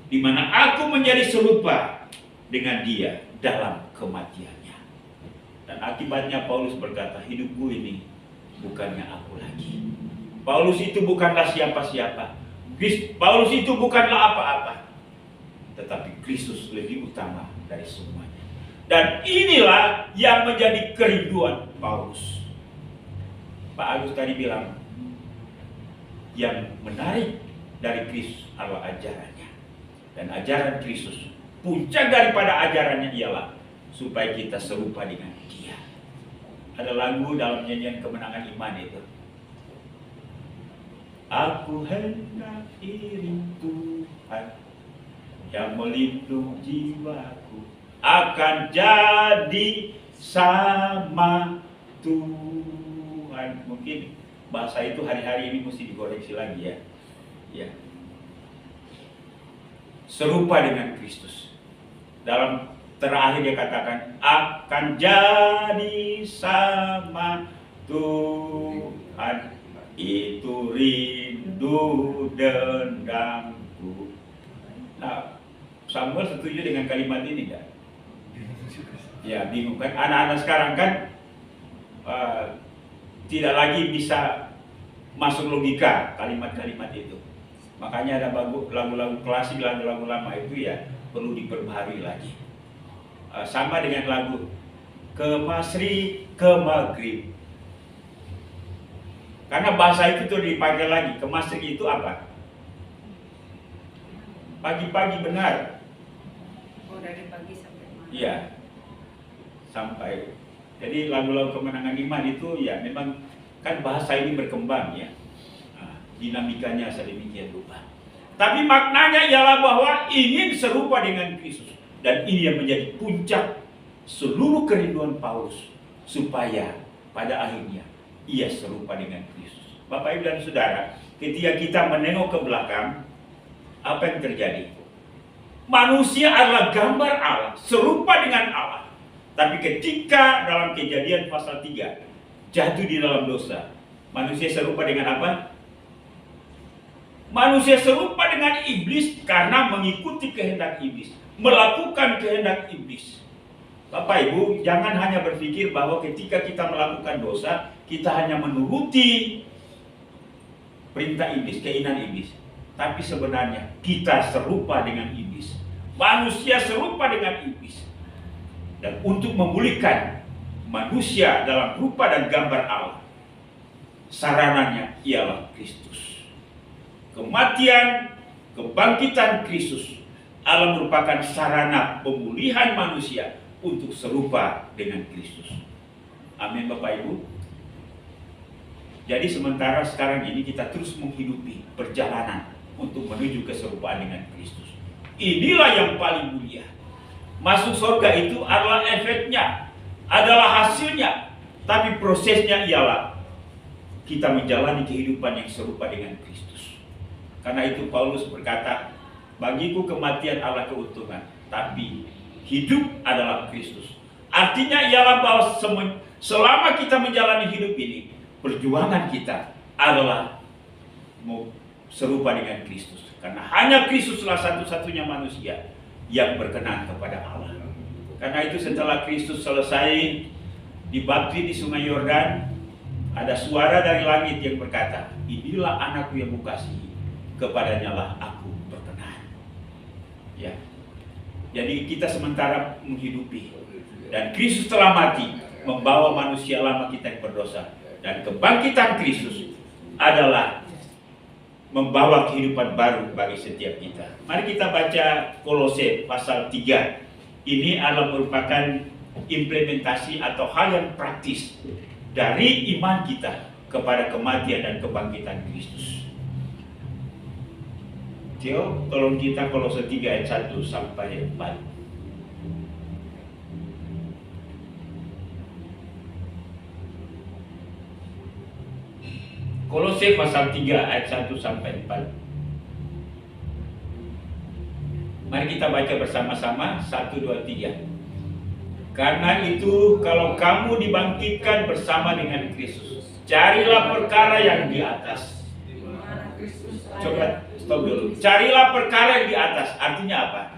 Di mana aku menjadi serupa dengan Dia dalam kematiannya. Dan akibatnya Paulus berkata, hidupku ini bukannya aku lagi. Paulus itu bukanlah siapa-siapa. Paulus itu bukanlah apa-apa. Tetapi Kristus lebih utama dari semuanya. Dan inilah yang menjadi kerinduan Paulus. Pak Agus tadi bilang, yang menarik dari Kristus adalah ajarannya. Dan ajaran Kristus, puncak daripada ajarannya ialah supaya kita serupa dengan Dia. Ada lagu dalam nyanyian kemenangan iman itu. Aku hendak iring Tuhan yang melindungi jiwaku, akan jadi sama Tuhan. Mungkin bahasa itu hari-hari ini mesti dikoreksi lagi ya. Ya. Serupa dengan Kristus. Dalam terakhir dia katakan, akan jadi sama Tuhan. Itu rindu dendamku. Nah, Samuel setuju dengan kalimat ini enggak? Ya, bingung kan? Anak-anak sekarang kan tidak lagi bisa masuk logika kalimat-kalimat itu. Makanya ada lagu-lagu klasik, lagu-lagu lama itu ya perlu diperbaharui lagi. Sama dengan lagu ke Masri, ke Maghrib. Karena bahasa itu tuh dipakai lagi. Ke Masri itu apa? Pagi-pagi benar. Oh, dari pagi sampai malam. Iya. Sampai. Jadi lagu-lagu kemenangan iman itu ya memang kan bahasa ini berkembang ya. Dinamikanya sedemikian rupa. Tapi maknanya ialah bahwa ingin serupa dengan Kristus. Dan ini yang menjadi puncak seluruh kerinduan Paulus. Supaya pada akhirnya ia serupa dengan Kristus. Bapak Ibu dan Saudara, ketika kita menengok ke belakang, apa yang terjadi? Manusia adalah gambar Allah, serupa dengan Allah. Tapi ketika dalam Kejadian pasal 3 jatuh di dalam dosa, manusia serupa dengan apa? Manusia serupa dengan iblis karena mengikuti kehendak iblis, melakukan kehendak iblis. Bapak Ibu, jangan hanya berpikir bahwa ketika kita melakukan dosa, kita hanya menuruti perintah iblis, keinginan iblis. Tapi sebenarnya kita serupa dengan iblis. Manusia serupa dengan iblis. Dan untuk memulihkan manusia dalam rupa dan gambar Allah, sarananya ialah Kristus. Kematian, kebangkitan Kristus Allah merupakan sarana pemulihan manusia untuk serupa dengan Kristus. Amin Bapak Ibu. Jadi sementara sekarang ini kita terus menghidupi perjalanan untuk menuju keserupaan dengan Kristus. Inilah yang paling mulia. Masuk surga itu adalah efeknya, adalah hasilnya. Tapi prosesnya ialah kita menjalani kehidupan yang serupa dengan Kristus. Karena itu Paulus berkata, bagiku kematian adalah keuntungan, tapi hidup adalah Kristus. Artinya ialah bahwa selama kita menjalani hidup ini, perjuangan kita adalah serupa dengan Kristus. Karena hanya Kristuslah satu-satunya manusia yang berkenan kepada Allah. Karena itu setelah Kristus selesai dibaptis di Sungai Yordan, ada suara dari langit yang berkata, inilah anakku yang kukasihi, kepadanya lah aku berkenan. Ya. Jadi kita sementara menghidupi, dan Kristus telah mati membawa manusia lama kita yang berdosa, dan kebangkitan Kristus adalah membawa kehidupan baru bagi setiap kita. Mari kita baca Kolose pasal 3. Ini adalah merupakan implementasi atau hal yang praktis dari iman kita kepada kematian dan kebangkitan Kristus. Tio, tolong kita Kolose 3 ayat 1 sampai 4. Kolose pasal 3 ayat 1 sampai 4. Mari kita baca bersama-sama 1, 2, 3. Karena itu kalau kamu dibangkitkan bersama dengan Kristus, carilah perkara yang di atas. Coba stop dulu. Carilah perkara yang di atas. Artinya apa?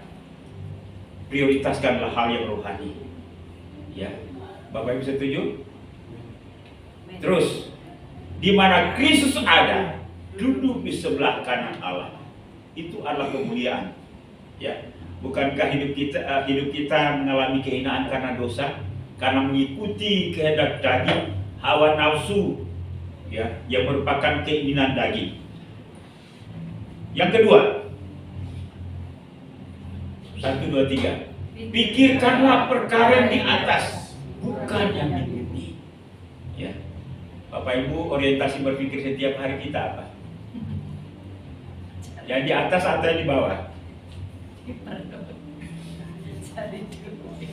Prioritaskanlah hal yang rohani. Ya, Bapak Ibu setuju? Terus, di mana Kristus ada, duduk di sebelah kanan Allah. Itu adalah kemuliaan. Ya, bukankah hidup kita mengalami kehinaan karena dosa, karena mengikuti kehendak daging, hawa nafsu, ya, yang merupakan keinginan daging. Yang kedua, 1, 2, 3. Pikirkanlah perkara yang di atas, bukan yang di bumi. Ya. Bapak Ibu, orientasi berpikir setiap hari kita apa? Yang di atas atau yang di bawah?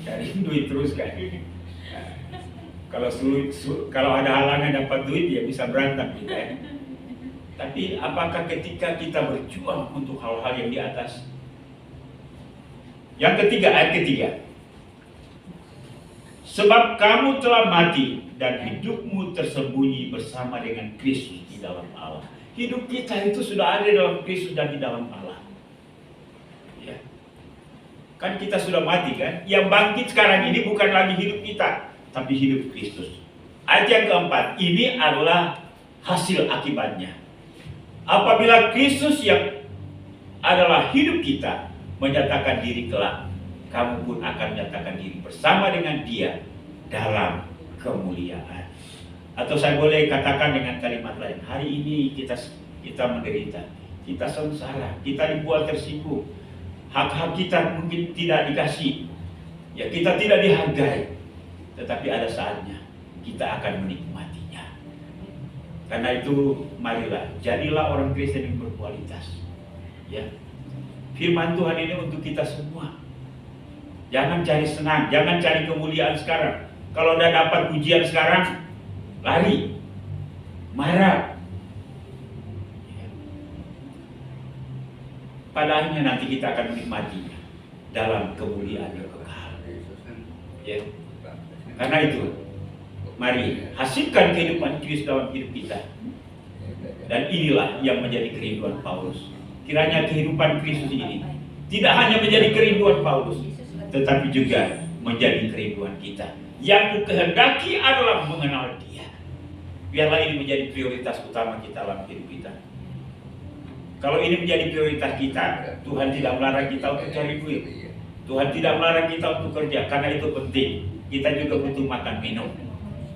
Cari duit terus kan? Nah, kalau ada halangan dapat duit ya bisa berantem kita ya. Tapi apakah ketika kita berjuang untuk hal-hal yang di atas? Yang ketiga, ayat ketiga. Sebab kamu telah mati dan hidupmu tersembunyi bersama dengan Kristus di dalam Allah. Hidup kita itu sudah ada dalam Kristus dan di dalam Allah. Ya. Kan kita sudah mati kan? Yang bangkit sekarang ini bukan lagi hidup kita, tapi hidup Kristus. Ayat yang keempat, ini adalah hasil akibatnya. Apabila Kristus yang adalah hidup kita menyatakan diri kelak, kamu pun akan menyatakan diri bersama dengan Dia dalam kemuliaan. Atau saya boleh katakan dengan kalimat lain, hari ini kita menderita, kita sengsara, kita dibuat tersinggung, hak-hak kita mungkin tidak dikasih, ya kita tidak dihargai, tetapi ada saatnya kita akan menikmatinya. Karena itu marilah jadilah orang Kristen yang berkualitas. Ya, firman Tuhan ini untuk kita semua. Jangan cari senang, jangan cari kemuliaan sekarang. Kalau udah dapat pujian sekarang, lari, marah. Pada akhirnya nanti kita akan menikmatinya dalam kemuliaan yang kekal. Ya. Karena itu, mari hasilkan kehidupan Kristus dalam hidup kita. Dan inilah yang menjadi kerinduan Paulus. Kiranya kehidupan Kristus ini tidak hanya menjadi kerinduan Paulus, tetapi juga menjadi kerinduan kita. Yang ku kehendaki adalah mengenal Dia. Biarlah ini menjadi prioritas utama kita dalam hidup kita. Kalau ini menjadi prioritas kita, Tuhan tidak melarang kita untuk cari duit. Tuhan tidak melarang kita untuk kerja, karena itu penting. Kita juga butuh makan minum.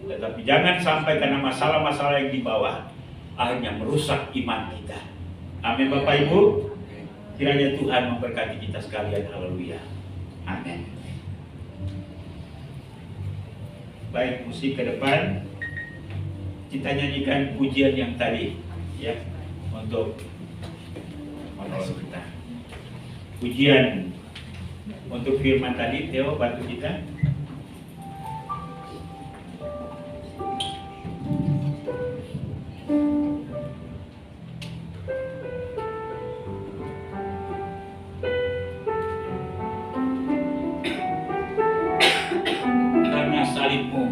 Tetapi jangan sampai karena masalah-masalah yang di bawah akhirnya merusak iman kita. Amin Bapak Ibu. Kiranya Tuhan memberkati kita sekalian. Haleluya. Amin. Baik, musik ke depan. Kita nyanyikan pujian yang tadi, ya, untuk menolong kita. Pujian untuk firman tadi, Theo bantu kita. Karena salibmu.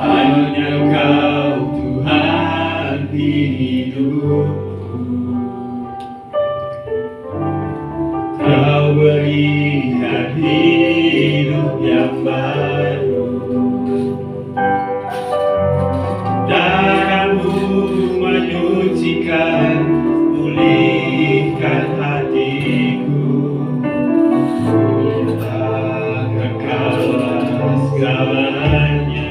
Hanya Kau Tuhan hidupku, Kau berikan hidup yang baru. Darah-Mu menyucikan, pulihkan hatiku. Takkan kalah segalanya.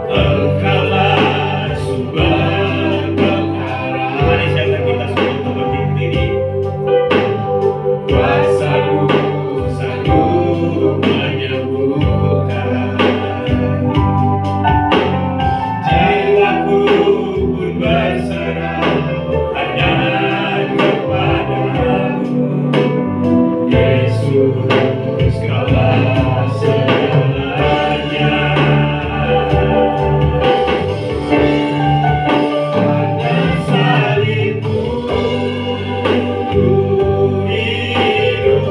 Engkaulah sumber pengharapan. Mari siapkan kita semua untuk berdiri. Kuasa-Mu sanggup menyembuhkan. Jiwaku pun berserah hanya kepada-Mu. Yesus, Kaulah segalanya. Karena salibmu ku hidup,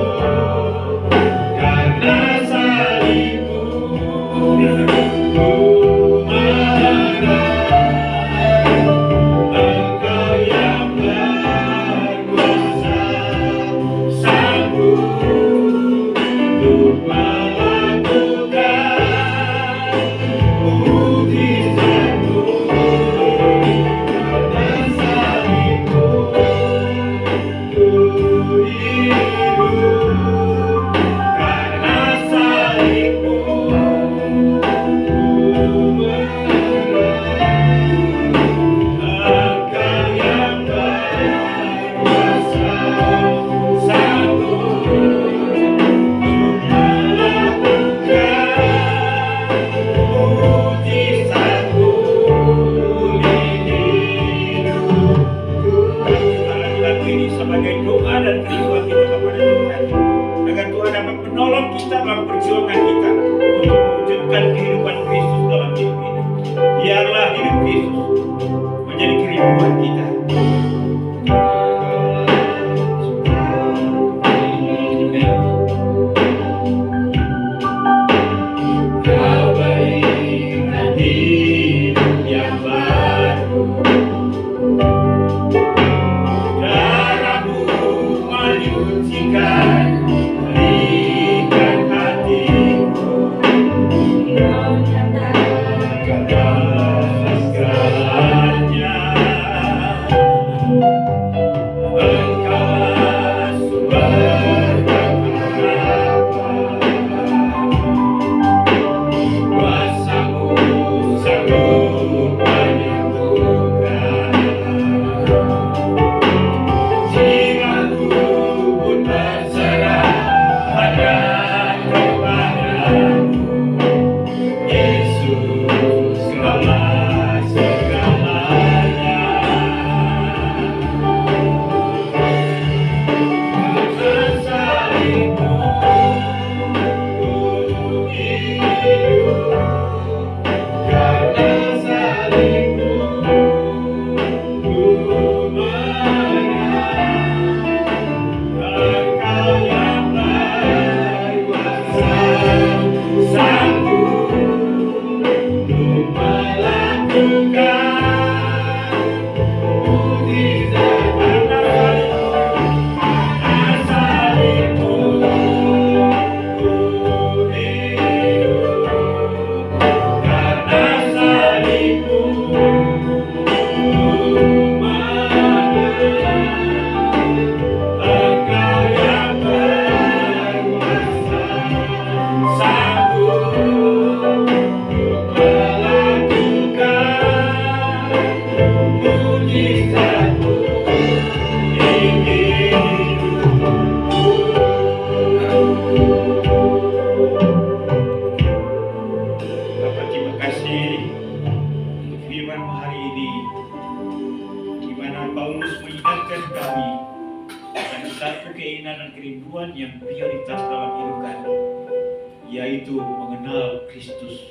karena salibmu ku menang. Engkau yang berkuasa, sanggup untuk melakukan mujizat-Mu. Karena salibmu ku hidup, karena salibmu ku menang. Engkau yang berkuasa, sanggup untuk melakukan mujizat-Mu di hidupku. Lagu ini sebagai doa dan kerinduan kita kepada Tuhan, agar Tuhan dapat menolong kita dalam perjuangan kita untuk mewujudkan kehidupan Kristus dalam hidup ini. Biarlah hidup Kristus menjadi kerinduan kita. Kau berikan hidup yang baru. Darah-Mu menyucikan, pulihkan hatiku. yaitu mengenal Kristus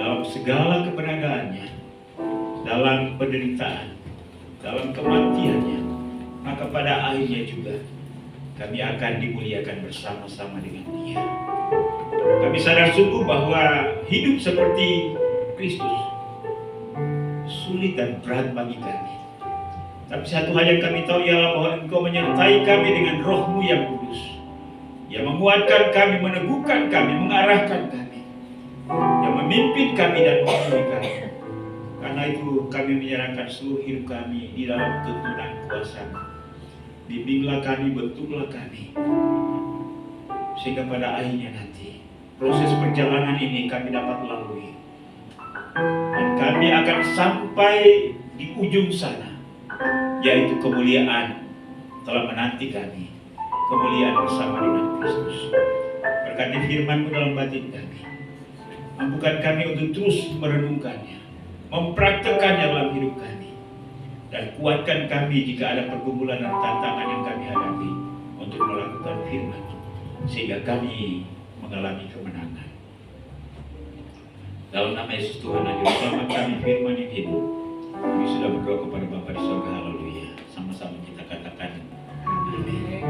dalam segala keberadaannya, dalam penderitaan, dalam kematiannya, maka pada akhirnya juga kami akan dimuliakan bersama-sama dengan Dia. Kami sadar sungguh bahwa hidup seperti Kristus sulit dan berat bagi kami. Tapi satu hal yang kami tahu ialah bahwa Engkau menyertai kami dengan Roh-Mu yang kudus, yang menguatkan kami, meneguhkan kami, mengarahkan kami, yang memimpin kami dan memenuhi kami. Karena itu kami menyerahkan seluruh hidup kami di dalam tuntunan kuasa-Mu. Bimbinglah kami, bentuklah kami, sehingga pada akhirnya nanti proses perjalanan ini kami dapat lalui, dan kami akan sampai di ujung sana, yaitu kemuliaan telah menanti kami, kemuliaan bersama dengan Kristus. Berkati firman-Mu dalam batin kami, mampukan kami untuk terus merenungkannya, mempraktekannya dalam hidup kami, dan kuatkan kami jika ada pergumulan dan tantangan yang kami hadapi untuk melakukan firman, sehingga kami mengalami kemenangan. Dalam nama Yesus Tuhan Aja, selamat kami firman yang hidup. Kami sudah berdoa kepada Bapa di surga, haleluya. Sama-sama kita katakan amin.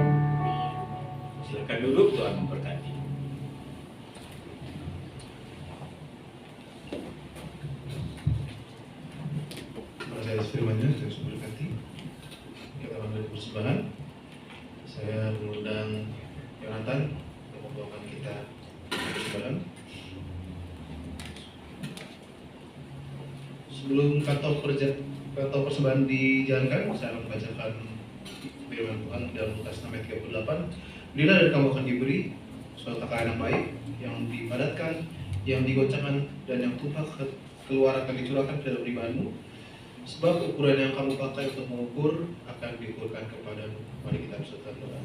Silakan duduk, Tuhan memberkati. Saya firman-Nya, Yesus berkati. Kita ambil persembahan. Saya mengundang Yonatan untuk membawakan kita persembahan. Sebelum kantong persembahan dijalankan, saya akan membacakan firman Tuhan dalam Lukas 6 ayat 38. Berilah dan kamu akan diberi suatu takaran yang baik, yang dipadatkan, yang digoncangkan, dan yang tumpah keluar akan dicurahkan ke dalam limpahanmu. Sebab ukuran yang kamu pakai untuk mengukur akan diukurkan kepadamu. Mari kita berserta doa.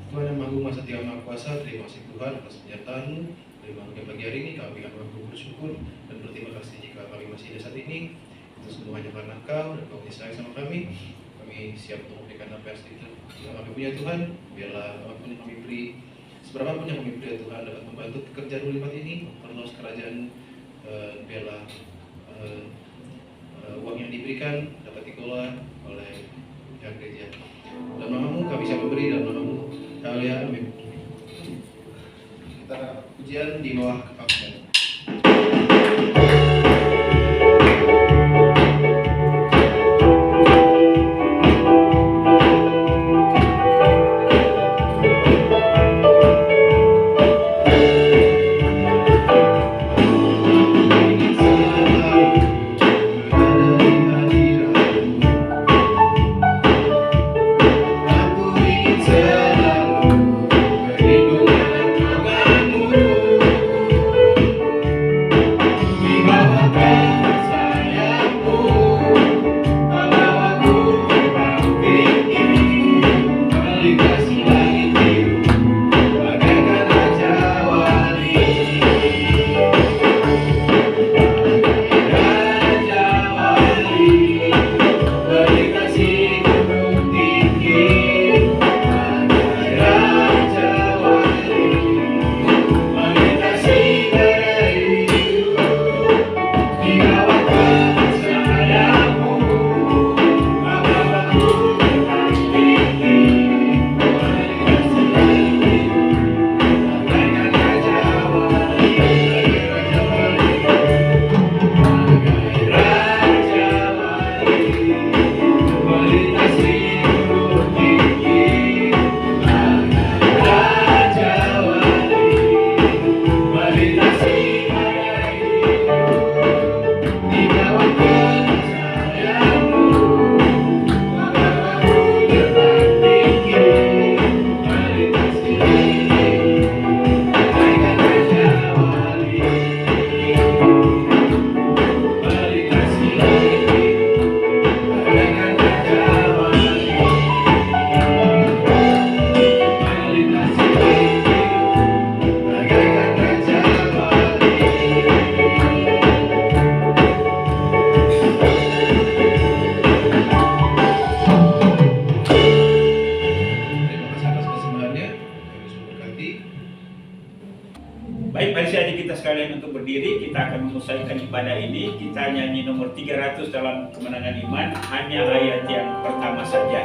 Tuhan yang Maha Masa Tinggal Maha Kuasa, terima kasih Tuhan atas penyertaan-Mu. Terima kasih pagi hari ini kami akan bersyukur dan berterima kasih jika kami masih ada saat ini. Itu semua hanya karena Kau dan Kau sayang sama kami. Kami siap untuk memberikan apa yang sedikit yang kami punya Tuhan. Biarlah apapun yang kami beri, seberapapun yang kami beri Tuhan dapat membantu pekerjaan lipat ini, memperluas kerajaan. Biarlah uang yang diberikan dapat dikelola oleh pihak gereja. Dalam nama-Mu kami siap memberi, dalam nama-Mu. Haleluya, amin. Kita pujian di bawah kepala. Aku ingin selalu berlindung dalam tangan-Mu. Baik, mari saja kita sekalian untuk berdiri. Kita akan menyelesaikan ibadah ini. Kita nyanyi nomor 300 dalam Kemenangan Iman, hanya ayat yang pertama saja.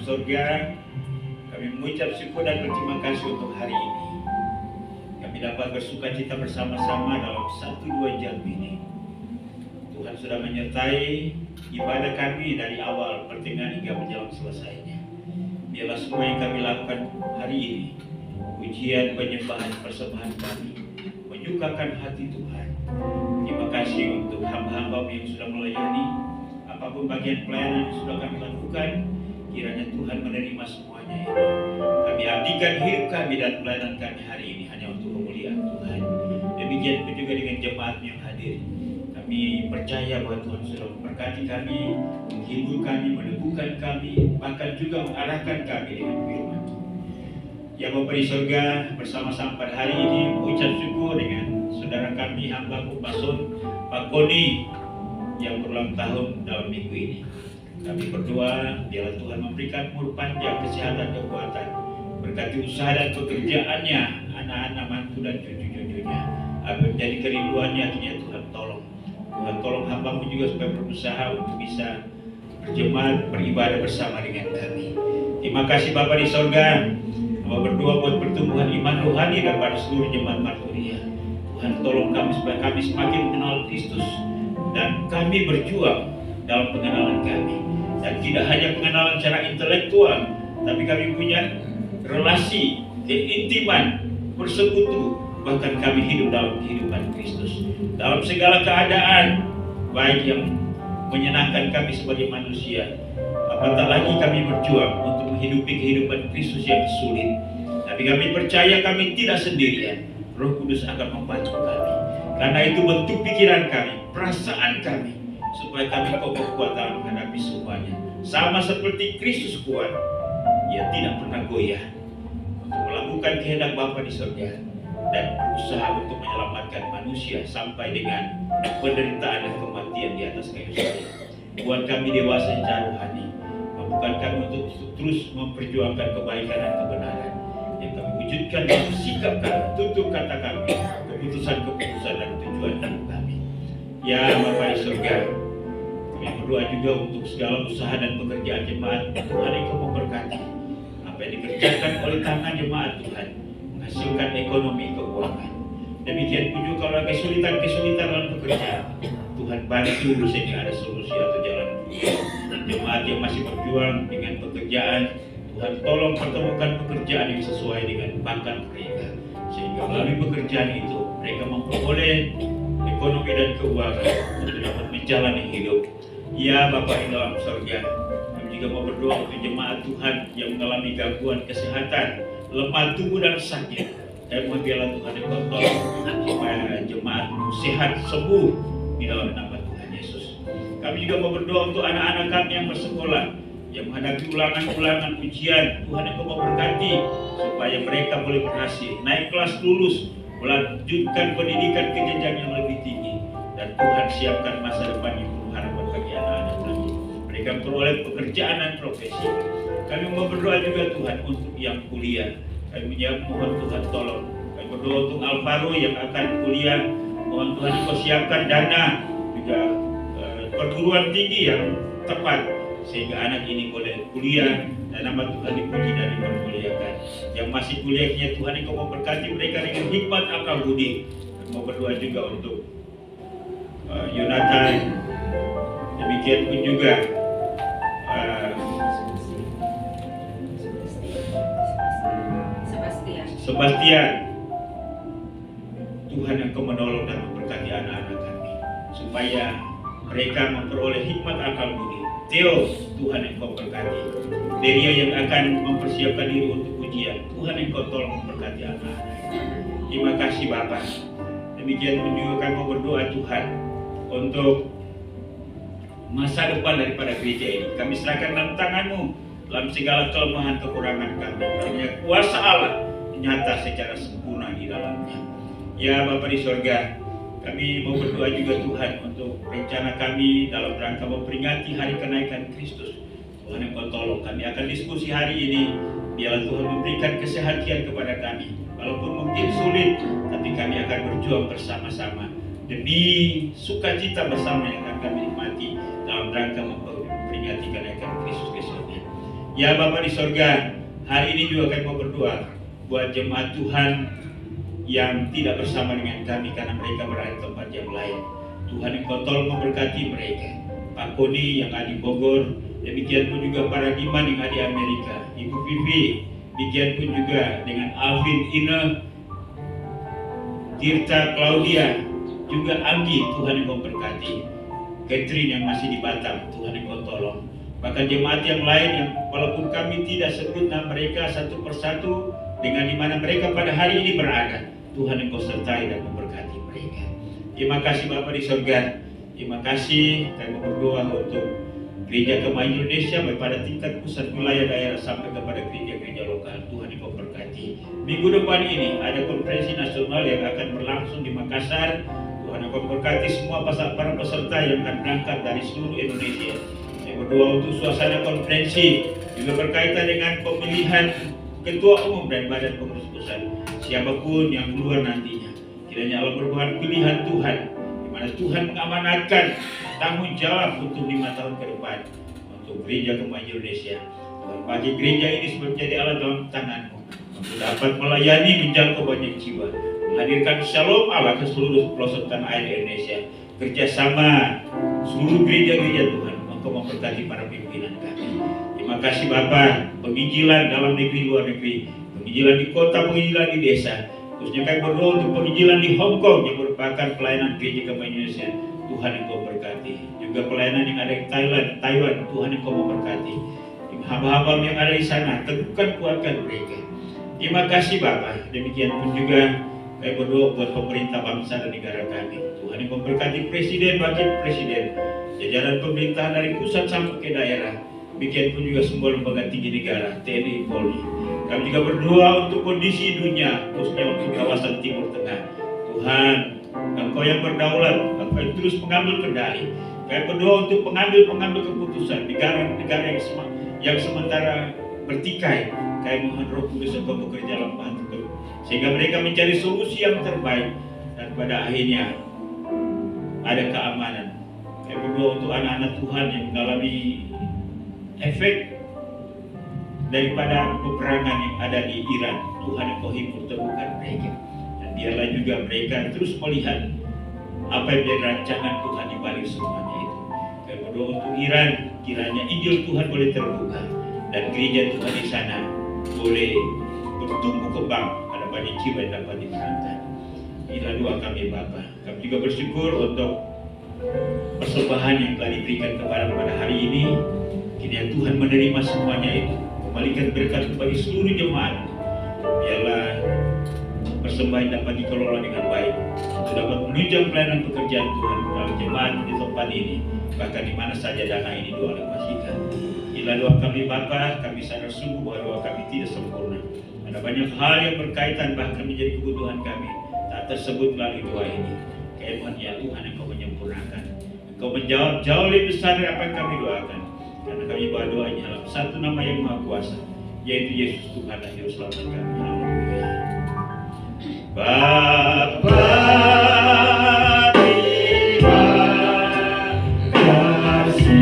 Surga, kami mengucap syukur dan berterima kasih untuk hari ini. Kami dapat bersuka cita bersama-sama dalam 1-2 jam ini. Tuhan sudah menyertai ibadah kami dari awal, pertengahan hingga menjelang selesainya. Biarlah semua yang kami lakukan hari ini, pujian, penyembahan, persembahan kami, menyukakan hati Tuhan. Terima kasih untuk hamba-hamba yang sudah melayani, apapun bagian pelayanan yang sudah kami lakukan. Kiranya Tuhan menerima semuanya ini. Kami abdikan hidup kami dan pelayanan kami hari ini hanya untuk kemuliaan Tuhan. Demikian pun juga dengan jemaat yang hadir. Kami percaya bahwa Tuhan sudah memberkati kami, menghibur kami, meneguhkan kami, bahkan juga mengarahkan kami dengan firman. Ya Bapa di surga, bersama-sama pada hari ini mengucap syukur dengan saudara kami hamba Pak Sun, Pak Koni yang berulang tahun dalam minggu ini. Kami berdoa, biarlah Tuhan memberikan umur panjang, kesehatan, kekuatan, berkati usaha dan pekerjaannya, anak-anak, mantu dan cucu-cucunya, agar menjadi kerinduannya. Kiranya Tuhan tolong. Tuhan tolong hamba-Mu juga supaya berusaha untuk bisa berjemaat, beribadah bersama dengan kami. Terima kasih Bapa di surga. Hamba berdoa buat pertumbuhan iman rohani daripada seluruh jemaat Marturia. Tuhan tolong kami supaya kami semakin mengenal Kristus dan kami berjuang dalam pengenalan kami. Dan tidak hanya pengenalan secara intelektual, tapi kami punya relasi, keintiman, bersekutu, bahkan kami hidup dalam kehidupan Kristus. Dalam segala keadaan, baik yang menyenangkan kami sebagai manusia, apatah lagi kami berjuang untuk menghidupi kehidupan Kristus yang sulit. Tapi kami percaya kami tidak sendirian. Roh Kudus akan membantu kami. Karena itu bentuk pikiran kami, perasaan kami, supaya kami kokoh kuat dalam menghadapi semuanya. Sama seperti Kristus kuat, Ia tidak pernah goyah untuk melakukan kehendak Bapa di surga dan berusaha untuk menyelamatkan manusia sampai dengan penderitaan dan kematian di atas kayu salib. Buat kami dewasa secara rohani, mampukan kami untuk terus memperjuangkan kebaikan dan kebenaran yang kami wujudkan dalam sikap kami, tutur kata kami, keputusan-keputusan dan tujuan hidup kami. Ya Bapa di surga, kami berdoa juga untuk segala usaha dan pekerjaan jemaat. Tuhan Engkau memberkati apa yang dikerjakan oleh tangan jemaat Tuhan, menghasilkan ekonomi keuangan. Demikian pun juga kalau ada kesulitan-kesulitan dalam pekerjaan, Tuhan bantu sehingga ada solusi atau jalan keluar. Jemaat yang masih berjuang dengan pekerjaan, Tuhan tolong pertemukan pekerjaan yang sesuai dengan bakat mereka, sehingga melalui pekerjaan itu mereka memperoleh ekonomi dan keuangan untuk dapat menjalani hidup. Ya Bapa di dalam surga, kami juga mau berdoa untuk jemaat Tuhan yang mengalami gangguan kesehatan, lemah tubuh dan sakit. Kami mohon biarlah Tuhan Engkau tolong supaya jemaat sehat sembuh di dalam nama Tuhan Yesus. Kami juga mau berdoa untuk anak-anak kami yang bersekolah, yang menghadapi ulangan-ulangan ujian. Tuhan Engkau memberkati supaya mereka boleh berhasil naik kelas, lulus, melanjutkan pendidikan ke jenjang yang lebih tinggi, dan Tuhan siapkan masa depan yang penuh harapan bagi anak-anak kami. Mereka memperoleh pekerjaan dan profesi. Kami mau berdoa juga Tuhan untuk yang kuliah. Kami mohon Tuhan tolong. Kami berdoa untuk Alvaro yang akan kuliah. Mohon Tuhan Engkau siapkan dana juga perguruan tinggi yang tepat sehingga anak ini boleh kuliah dan nama Tuhan dipuji dan dipermuliakan. Yang masih kuliahnya Tuhan Engkau memberkati mereka dengan hikmat akal budi. Kami mau berdoa juga untuk Yonatan. Demikian pun juga Sebastian. Tuhan Engkau menolong dan memberkati anak-anak kami supaya mereka memperoleh hikmat akal budi. Theo, Tuhan Engkau berkati. Deria yang akan mempersiapkan diri untuk ujian, Tuhan Engkau tolong memberkati anak-anak. Terima kasih Bapa. Demikian pun juga kami mau berdoa Tuhan untuk masa depan daripada gereja ini. Kami serahkan dalam tangan-Mu dalam segala kelemahan kekurangan kami. Hanya kuasa Allah nyata secara sempurna di dalamnya. Ya Bapa di sorga, kami mau berdoa juga Tuhan untuk rencana kami dalam rangka memperingati hari kenaikan Kristus. Tuhan Engkau tolong, kami akan diskusi hari ini. Biarlah Tuhan memberikan kesehatan kepada kami. Walaupun mungkin sulit, tapi kami akan berjuang bersama-sama demi sukacita bersama yang akan kami nikmati dalam rangka memperingati kenaikan Kristus ke surga. Ya Bapa di sorga, hari ini juga kami mau berdoa buat jemaat Tuhan yang tidak bersama dengan kami karena mereka berada di tempat yang lain. Tuhan Engkau tolong memberkati mereka. Pak Koni yang ada di Bogor, demikian pun juga para Diman yang ada di Amerika, Ibu Vivi, demikian pun juga dengan Alvin, Ina, Tirta, Claudia, juga Anggi. Tuhan Engkau memberkati. Catherine yang masih di Batam, Tuhan Engkau tolong. Bahkan jemaat yang lain yang walaupun kami tidak sebut nama mereka satu persatu, dengan di mana mereka pada hari ini berada, Tuhan Engkau sertai dan memberkati mereka. Terima kasih Bapa di surga. Terima kasih. Kami berdoa untuk Gereja Kemah Indonesia baik pada tingkat pusat, wilayah, daerah sampai kepada gereja-gereja lokal. Tuhan Engkau berkati. Minggu depan ini ada konferensi nasional yang akan berlangsung di Makassar. Tuhan Engkau berkati semua para peserta yang akan berangkat dari seluruh Indonesia. Saya berdoa untuk suasana konferensi juga berkaitan dengan pemilihan Ketua Umum dan Badan Pengurus Pusat, siapapun yang keluar nantinya, kiranya Allah merupakan pilihan Tuhan, di mana Tuhan mengamanatkan tanggung jawab untuk 5 tahun ke depan untuk Gereja Kemah Indonesia. Tuhan bagi gereja ini menjadi alat dalam tangan-Mu untuk dapat melayani menjangkau banyak jiwa, menghadirkan shalom Allah ke seluruh pelosok tanah air Indonesia. Kerjasama seluruh gereja-gereja Tuhan, Engkau memberkati para pimpinan kami. Terima kasih Bapa. Penginjilan dalam negeri, luar negeri, penginjilan di kota, penginjilan di desa, khususnya kami berdoa untuk penginjilan di Hong Kong yang merupakan pelayanan Gereja Kemah Indonesia. Tuhan Engkau berkati. Juga pelayanan yang ada di Taiwan, Tuhan Engkau memberkati. Hamba-hamba yang ada di sana, teguhkan, kuatkan mereka. Terima kasih Bapa. Demikian pun juga kami berdoa buat pemerintah bangsa dan negara kami. Tuhan Engkau memberkati presiden, wakil presiden, jajaran pemerintahan dari pusat sampai ke daerah. Demikian pun juga semua lembaga tinggi negara, TNI, Polri. Kami juga berdoa untuk kondisi dunia, khususnya untuk kawasan Timur Tengah. Tuhan, Engkau yang berdaulat, Engkau yang terus mengambil kendali. Kami berdoa untuk pengambil keputusan negara yang sementara bertikai. Kami mohon Roh Kudus Engkau bekerja dalam bantu, sehingga mereka mencari solusi yang terbaik dan pada akhirnya ada keamanan. Kami berdoa untuk anak-anak Tuhan yang mengalami efek daripada peperangan yang ada di Iran. Tuhan Engkau hibur, teguhkan mereka, dan biarlah juga mereka terus melihat apa yang menjadi rancangan Tuhan di balik semuanya itu. Kami berdoa untuk Iran, kiranya Injil Tuhan boleh terbuka dan gereja Tuhan di sana boleh bertumbuh kembang, ada banyak jiwa yang dapat diberangkat. Inilah doa kami Bapa. Kami juga bersyukur untuk persembahan yang telah diberikan kepada pada hari ini. Kiranya Tuhan menerima semuanya itu, kembalikan berkat bagi seluruh jemaat. Biarlah persembahan dapat dikelola dengan baik untuk dapat menunjang pelayanan pekerjaan Tuhan dalam jemaat di tempat ini, bahkan di mana saja dana ini doa alokasikan. Inilah doa kami Bapa, kami sadar sungguh bahwa doa kami tidak sempurna. Ada banyak hal yang berkaitan bahkan menjadi kebutuhan kami tak tersebut melalui doa ini. Kehebatan ya Tuhan, Engkau menyempurnakan. Engkau menjawab jauh lebih besar dari apa yang kami doakan. Karena kami bawa doanya dalam satu nama yang Maha Kuasa, yaitu Yesus Tuhan dan Juru Selamat kami. Haleluya. Bapa terima kasih.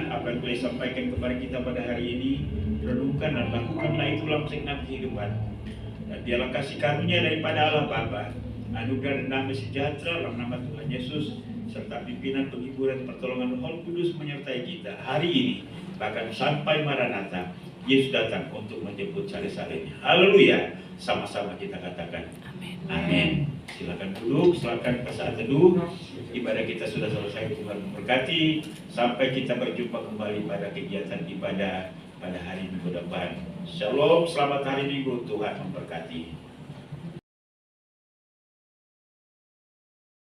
Apa yang boleh sampaikan kepada kita pada hari ini, renungkan dan lakukanlah itu dalam segenap kehidupan. Dan biarlah kasih karunia daripada Allah Bapa, anugerah dan damai sejahtera dalam nama Tuhan Yesus, serta pimpinan, penghiburan, pertolongan Roh Kudus menyertai kita hari ini, bahkan sampai Maranatha, Yesus datang untuk menjemput sale-salenya. Haleluya. Sama-sama kita katakan amin. Amin. Silakan duduk, silakan ke saat teduh. Ibadah kita sudah selesai, Tuhan memberkati. Sampai kita berjumpa kembali pada kegiatan ibadah pada hari Minggu depan. Shalom, selamat hari Minggu, Tuhan memberkati.